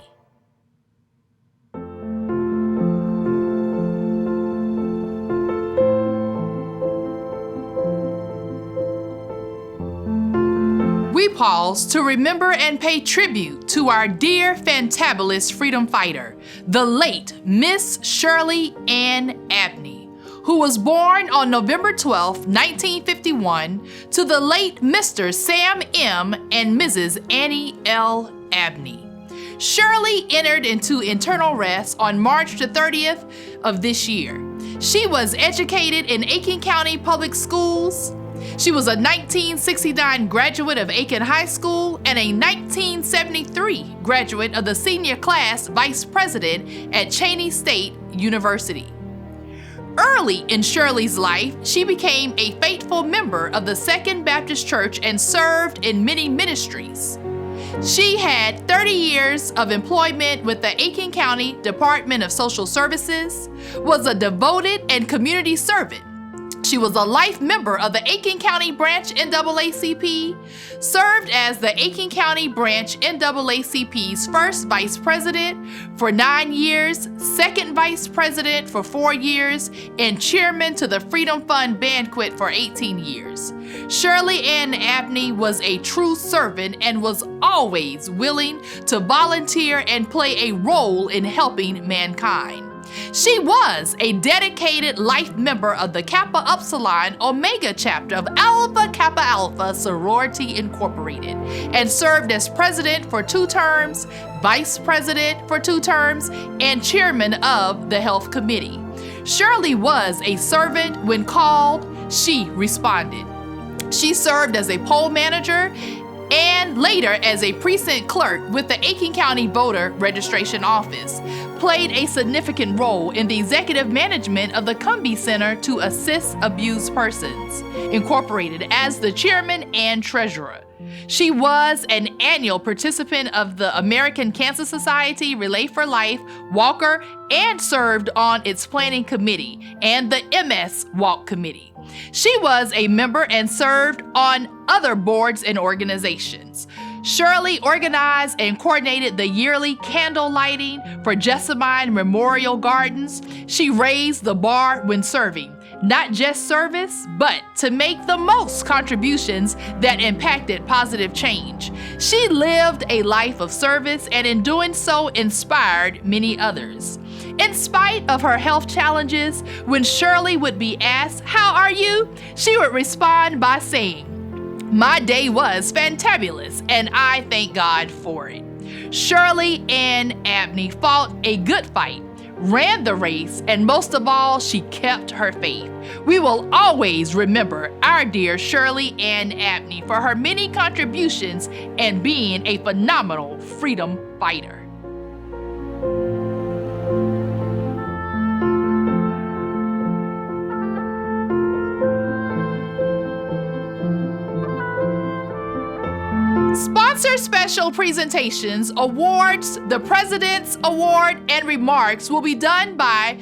We pause to remember and pay tribute to our dear fantabulous freedom fighter, the late Miss Shirley Ann Abney, who was born on November 12, 1951, to the late Mr. Sam M. and Mrs. Annie L. Abney. Shirley entered into internal rest on March the 30th of this year. She was educated in Aiken County Public Schools. She was a 1969 graduate of Aiken High School and a 1973 graduate of the senior class vice president at Cheyney State University. Early in Shirley's life, she became a faithful member of the Second Baptist Church and served in many ministries. She had 30 years of employment with the Aiken County Department of Social Services, was a devoted and community servant. She was a life member of the Aiken County Branch NAACP, served as the Aiken County Branch NAACP's first vice president for 9 years, second vice president for 4 years, and chairman to the Freedom Fund Banquet for 18 years. Shirley Ann Abney was a true servant and was always willing to volunteer and play a role in helping mankind. She was a dedicated life member of the Kappa Upsilon Omega chapter of Alpha Kappa Alpha Sorority Incorporated and served as president for 2 terms, vice president for 2 terms, and chairman of the health committee. Shirley was a servant. When called, she responded. She served as a poll manager and later as a precinct clerk with the Aiken County Voter Registration Office, played a significant role in the executive management of the Cumbie Center to Assist Abused Persons, Incorporated, as the chairman and treasurer. She was an annual participant of the American Cancer Society Relay for Life Walker and served on its planning committee and the MS Walk Committee. She was a member and served on other boards and organizations. Shirley organized and coordinated the yearly candle lighting for Jessamine Memorial Gardens. She raised the bar when serving, not just service, but to make the most contributions that impacted positive change. She lived a life of service and in doing so inspired many others. In spite of her health challenges, when Shirley would be asked, "How are you?" she would respond by saying, "My day was fantabulous, and I thank God for it." Shirley Ann Abney fought a good fight, ran the race, and most of all, she kept her faith. We will always remember our dear Shirley Ann Abney for her many contributions and being a phenomenal freedom fighter. Sponsor special presentations, awards, the President's Award, and remarks will be done by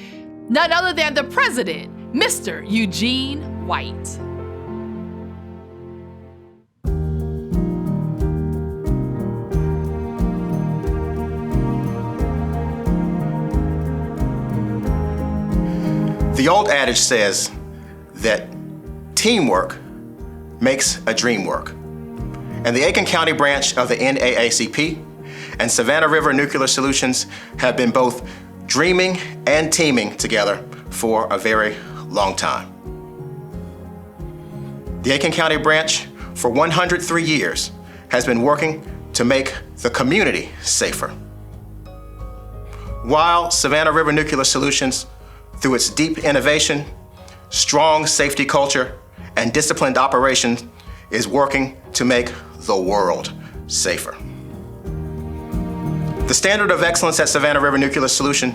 none other than the President, Mr. Eugene White. The old adage says that teamwork makes a dream work. And the Aiken County branch of the NAACP and Savannah River Nuclear Solutions have been both dreaming and teaming together for a very long time. The Aiken County branch for 103 years has been working to make the community safer. While Savannah River Nuclear Solutions, through its deep innovation, strong safety culture, and disciplined operations, is working to make the world safer. The standard of excellence at Savannah River Nuclear Solution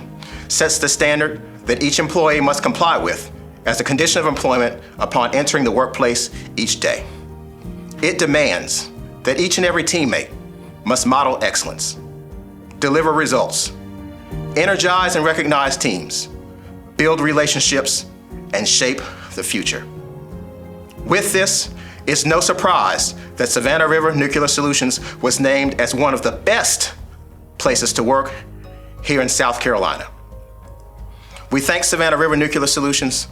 sets the standard that each employee must comply with as a condition of employment upon entering the workplace each day. It demands that each and every teammate must model excellence, deliver results, energize and recognize teams, build relationships, and shape the future. With this, it's no surprise that Savannah River Nuclear Solutions was named as one of the best places to work here in South Carolina. We thank Savannah River Nuclear Solutions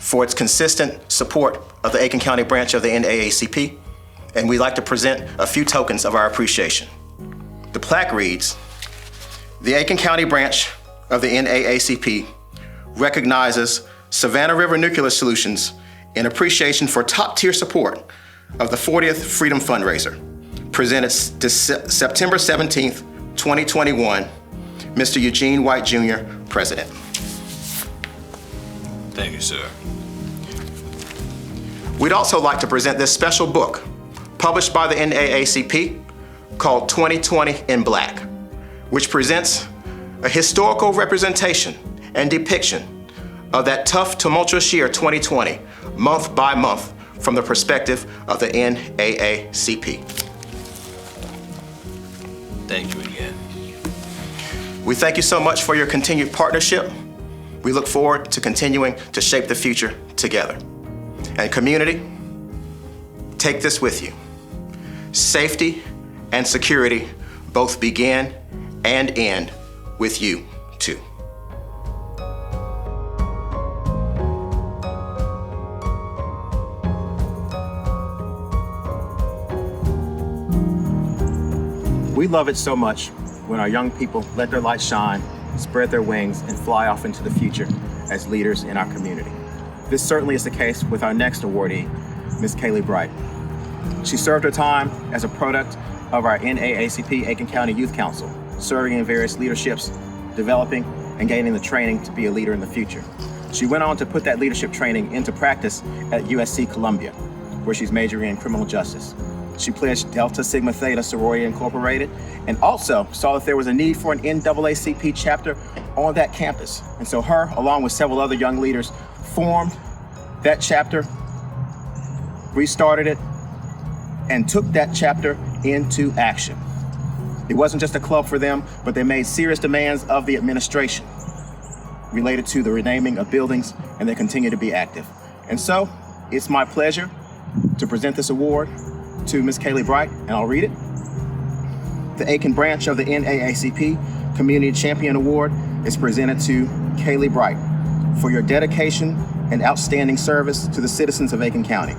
for its consistent support of the Aiken County branch of the NAACP, and we'd like to present a few tokens of our appreciation. The plaque reads, "The Aiken County branch of the NAACP recognizes Savannah River Nuclear Solutions in appreciation for top-tier support of the 40th Freedom Fundraiser, presented September 17th, 2021, Mr. Eugene White Jr., President." Thank you, sir. We'd also like to present this special book published by the NAACP called 2020 in Black, which presents a historical representation and depiction of that tough, tumultuous year 2020, month by month, from the perspective of the NAACP. Thank you again. We thank you so much for your continued partnership. We look forward to continuing to shape the future together. And community, take this with you. Safety and security both begin and end with you, too. We love it so much when our young people let their light shine, spread their wings, and fly off into the future as leaders in our community. This certainly is the case with our next awardee, Ms. Kaylee Bright. She served her time as a product of our NAACP Aiken County Youth Council, serving in various leaderships, developing and gaining the training to be a leader in the future. She went on to put that leadership training into practice at USC Columbia, where she's majoring in criminal justice. She pledged Delta Sigma Theta Sorority Incorporated, and also saw that there was a need for an NAACP chapter on that campus. And so her, along with several other young leaders, formed that chapter, restarted it, and took that chapter into action. It wasn't just a club for them, but they made serious demands of the administration related to the renaming of buildings, and they continue to be active. And so, it's my pleasure to present this award to Ms. Kaylee Bright, and I'll read it. The Aiken branch of the NAACP Community Champion Award is presented to Kaylee Bright for your dedication and outstanding service to the citizens of Aiken County.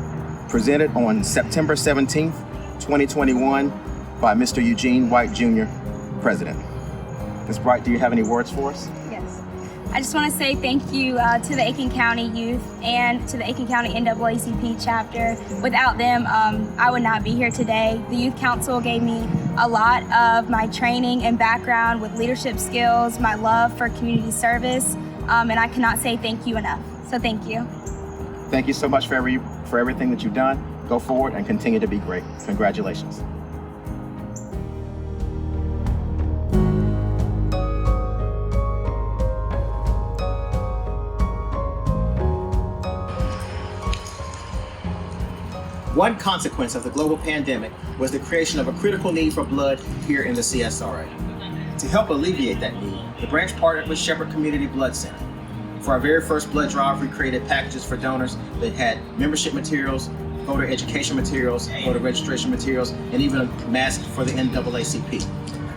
Presented on September 17th, 2021 by Mr. Eugene White Jr., President. Ms. Bright, do you have any words for us? Yes. I just want to say thank you to the Aiken County Youth and to the Aiken County NAACP chapter. Without them, I would not be here today. The Youth Council gave me a lot of my training and background with leadership skills, my love for community service, and I cannot say thank you enough. So thank you. Thank you so much for everything that you've done. Go forward and continue to be great. Congratulations. One consequence of the global pandemic was the creation of a critical need for blood here in the CSRA. To help alleviate that need, the branch partnered with Shepherd Community Blood Center. For our very first blood drive, we created packages for donors that had membership materials, voter education materials, voter registration materials, and even a mask for the NAACP.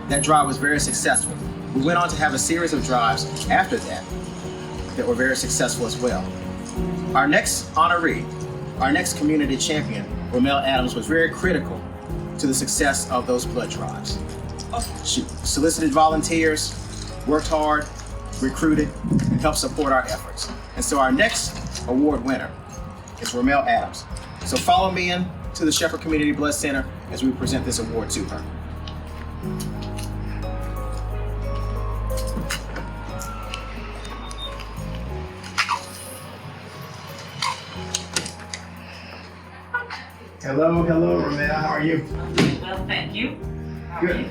That drive was very successful. We went on to have a series of drives after that were very successful as well. Our next honoree, our next community champion, Romel Adams, was very critical to the success of those blood drives. She solicited volunteers, worked hard, recruited, and helped support our efforts. And so our next award winner is Romel Adams. So follow me in to the Shepherd Community Blood Center as we present this award to her. Hello, Romel. How are you? Well, thank you. How are Good. you?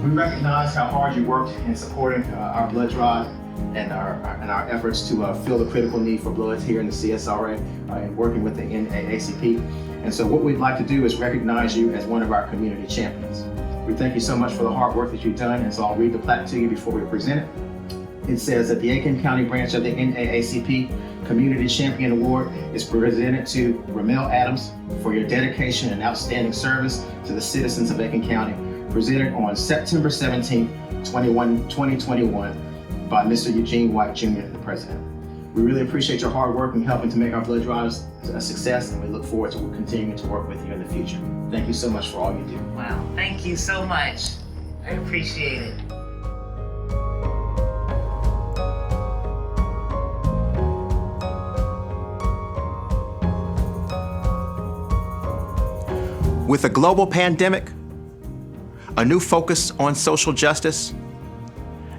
We recognize how hard you worked in supporting our blood drive and our efforts to fill the critical need for bloods here in the CSRA and working with the NAACP. And so what we'd like to do is recognize you as one of our community champions. We thank you so much for the hard work that you've done, and so I'll read the plaque to you before we present it. It says that the Aiken County branch of the NAACP Community Champion Award is presented to Ramel Adams for your dedication and outstanding service to the citizens of Aiken County, presented on September 17, 2021 by Mr. Eugene White Jr., the president. We really appreciate your hard work in helping to make our blood drives a success, and we look forward to continuing to work with you in the future. Thank you so much for all you do. Wow, thank you so much. I appreciate it. With a global pandemic, a new focus on social justice,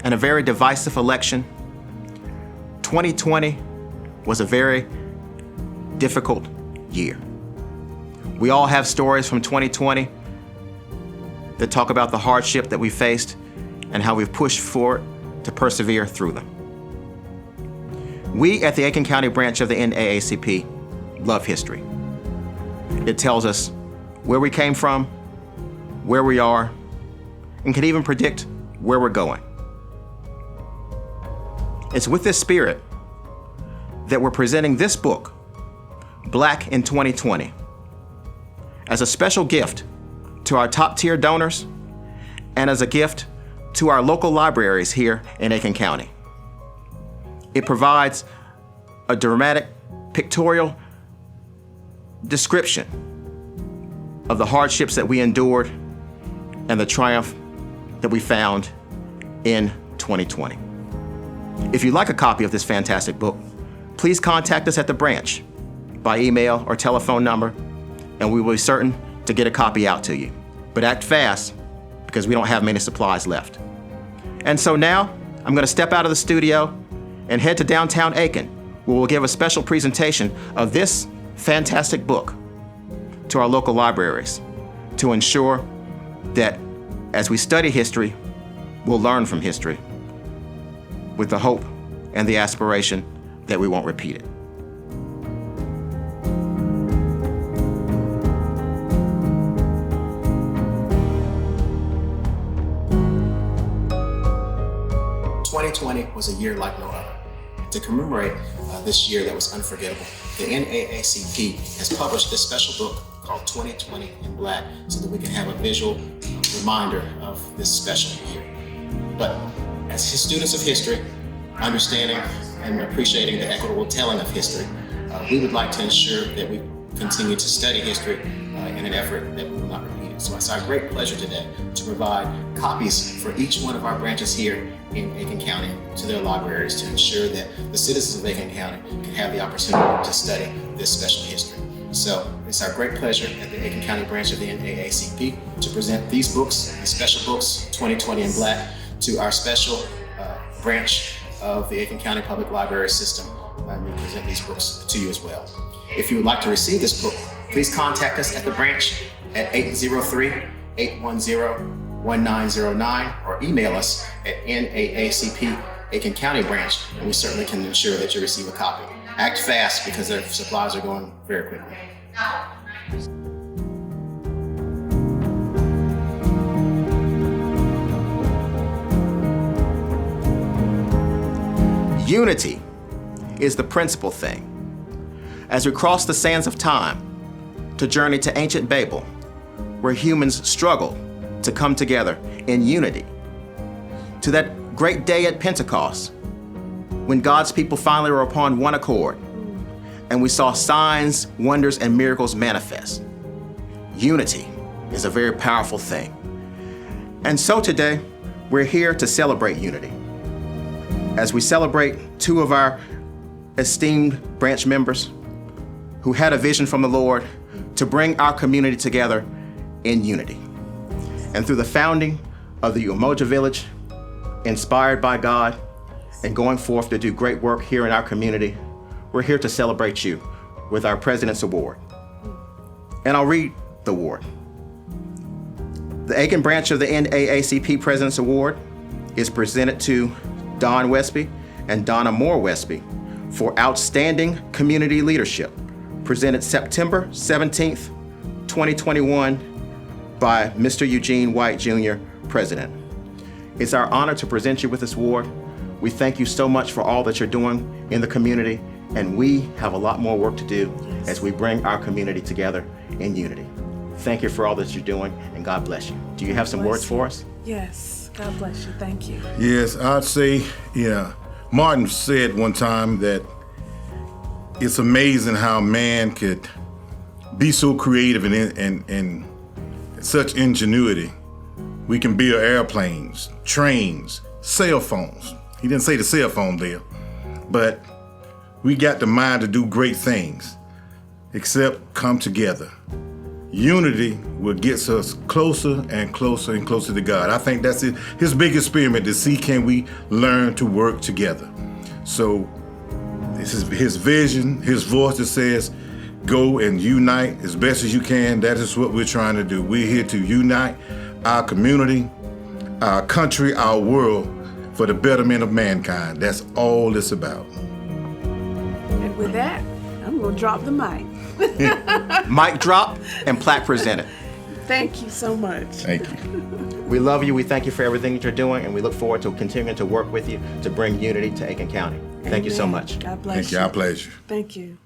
and a very divisive election, 2020 was a very difficult year. We all have stories from 2020 that talk about the hardship that we faced and how we've pushed forward to persevere through them. We at the Aiken County branch of the NAACP love history. It tells us where we came from, where we are, and can even predict where we're going. It's with this spirit that we're presenting this book, Black in 2020, as a special gift to our top-tier donors and as a gift to our local libraries here in Aiken County. It provides a dramatic pictorial description of the hardships that we endured and the triumph that we found in 2020. If you'd like a copy of this fantastic book, please contact us at the branch by email or telephone number, and we will be certain to get a copy out to you. But act fast, because we don't have many supplies left. And so now, I'm gonna step out of the studio and head to downtown Aiken, where we'll give a special presentation of this fantastic book to our local libraries to ensure that as we study history, we'll learn from history with the hope and the aspiration that we won't repeat it. '20 was a year like no other. To commemorate this year that was unforgettable, the NAACP has published this special book called 2020 in Black so that we can have a visual reminder of this special year. But as students of history, understanding and appreciating the equitable telling of history, we would like to ensure that we continue to study history in an effort that we will not repeat it. So it's our great pleasure today to provide copies for each one of our branches here in Aiken County to their libraries to ensure that the citizens of Aiken County can have the opportunity to study this special history. So it's our great pleasure at the Aiken County branch of the NAACP to present these books, these special books, 2020 in Black, to our special branch of the Aiken County Public Library System. And we present these books to you as well. If you would like to receive this book, please contact us at the branch at 803-810-1909 or email us at NAACP Aiken County branch, and we certainly can ensure that you receive a copy. Act fast because their supplies are going very quickly. Unity is the principal thing. As we cross the sands of time to journey to ancient Babel, where humans struggled to come together in unity, to that great day at Pentecost, when God's people finally were upon one accord, and we saw signs, wonders, and miracles manifest. Unity is a very powerful thing. And so today, we're here to celebrate unity. As we celebrate two of our esteemed branch members who had a vision from the Lord to bring our community together in unity. And through the founding of the Umoja Village, inspired by God, and going forth to do great work here in our community, we're here to celebrate you with our President's Award. And I'll read the award. The Aiken branch of the NAACP President's Award is presented to Don Westby and Donna Moore Westby for outstanding community leadership, presented September 17th, 2021 by Mr. Eugene White Jr., President. It's our honor to present you with this award. We thank you so much for all that you're doing in the community, and we have a lot more work to do as we bring our community together in unity. Thank you for all that you're doing, and God bless you. Do you have some words for us? Yes, God bless you. Thank you. Yes, I'd say, Martin said one time that it's amazing how man could be so creative and such ingenuity. We can build airplanes, trains, cell phones. He didn't say the cell phone there, but we got the mind to do great things, except come together. Unity will get us closer and closer and closer to God. I think that's his big experiment, to see can we learn to work together. So this is his vision, his voice that says, go and unite as best as you can. That is what we're trying to do. We're here to unite our community, our country, our world for the betterment of mankind. That's all it's about. And with that, I'm going to drop the mic. Mic drop and plaque presented. Thank you so much. Thank you. We love you. We thank you for everything that you're doing, and we look forward to continuing to work with you to bring unity to Aiken County. Thank you so much. God bless Thank you. Our pleasure. Thank you.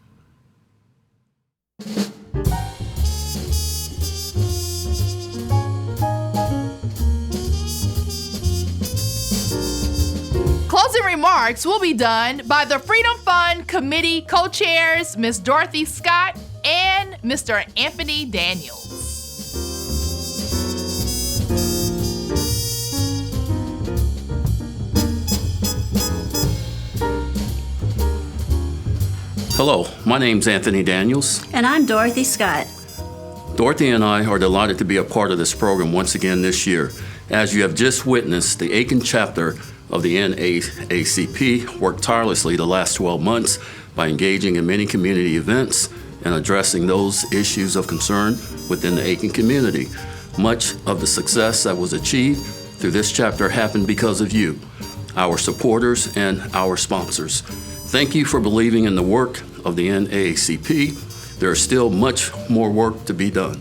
Closing remarks will be done by the Freedom Fund Committee co-chairs, Ms. Dorothy Scott and Mr. Anthony Daniels. Hello, my name's Anthony Daniels. And I'm Dorothy Scott. Dorothy and I are delighted to be a part of this program once again this year. As you have just witnessed, the Aiken chapter of the NAACP worked tirelessly the last 12 months by engaging in many community events and addressing those issues of concern within the Aiken community. Much of the success that was achieved through this chapter happened because of you, our supporters and our sponsors. Thank you for believing in the work of the NAACP. There is still much more work to be done.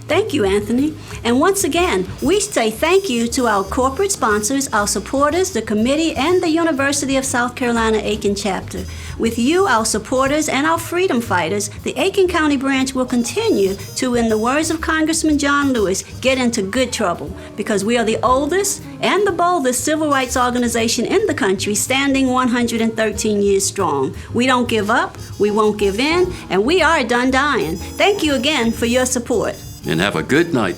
Thank you, Anthony. And once again, we say thank you to our corporate sponsors, our supporters, the committee, and the University of South Carolina Aiken chapter. With you, our supporters, and our freedom fighters, the Aiken County branch will continue to, in the words of Congressman John Lewis, get into good trouble, because we are the oldest and the boldest civil rights organization in the country, standing 113 years strong. We don't give up, we won't give in, and we are done dying. Thank you again for your support. And have a good night.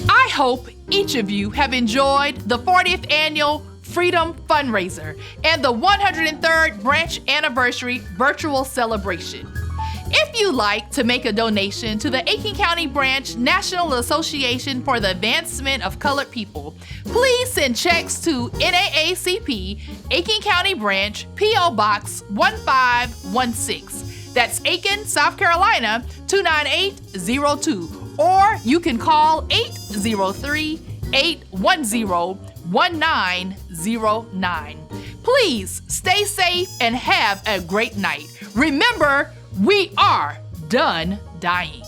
I hope each of you have enjoyed the 40th annual Freedom Fundraiser and the 103rd branch anniversary virtual celebration. If you'd like to make a donation to the Aiken County Branch National Association for the Advancement of Colored People, please send checks to NAACP, Aiken County Branch, P.O. Box 1516. That's Aiken, South Carolina 29802. Or you can call 803-810-1909. Please stay safe and have a great night. Remember, we are done dying.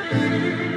Thank you.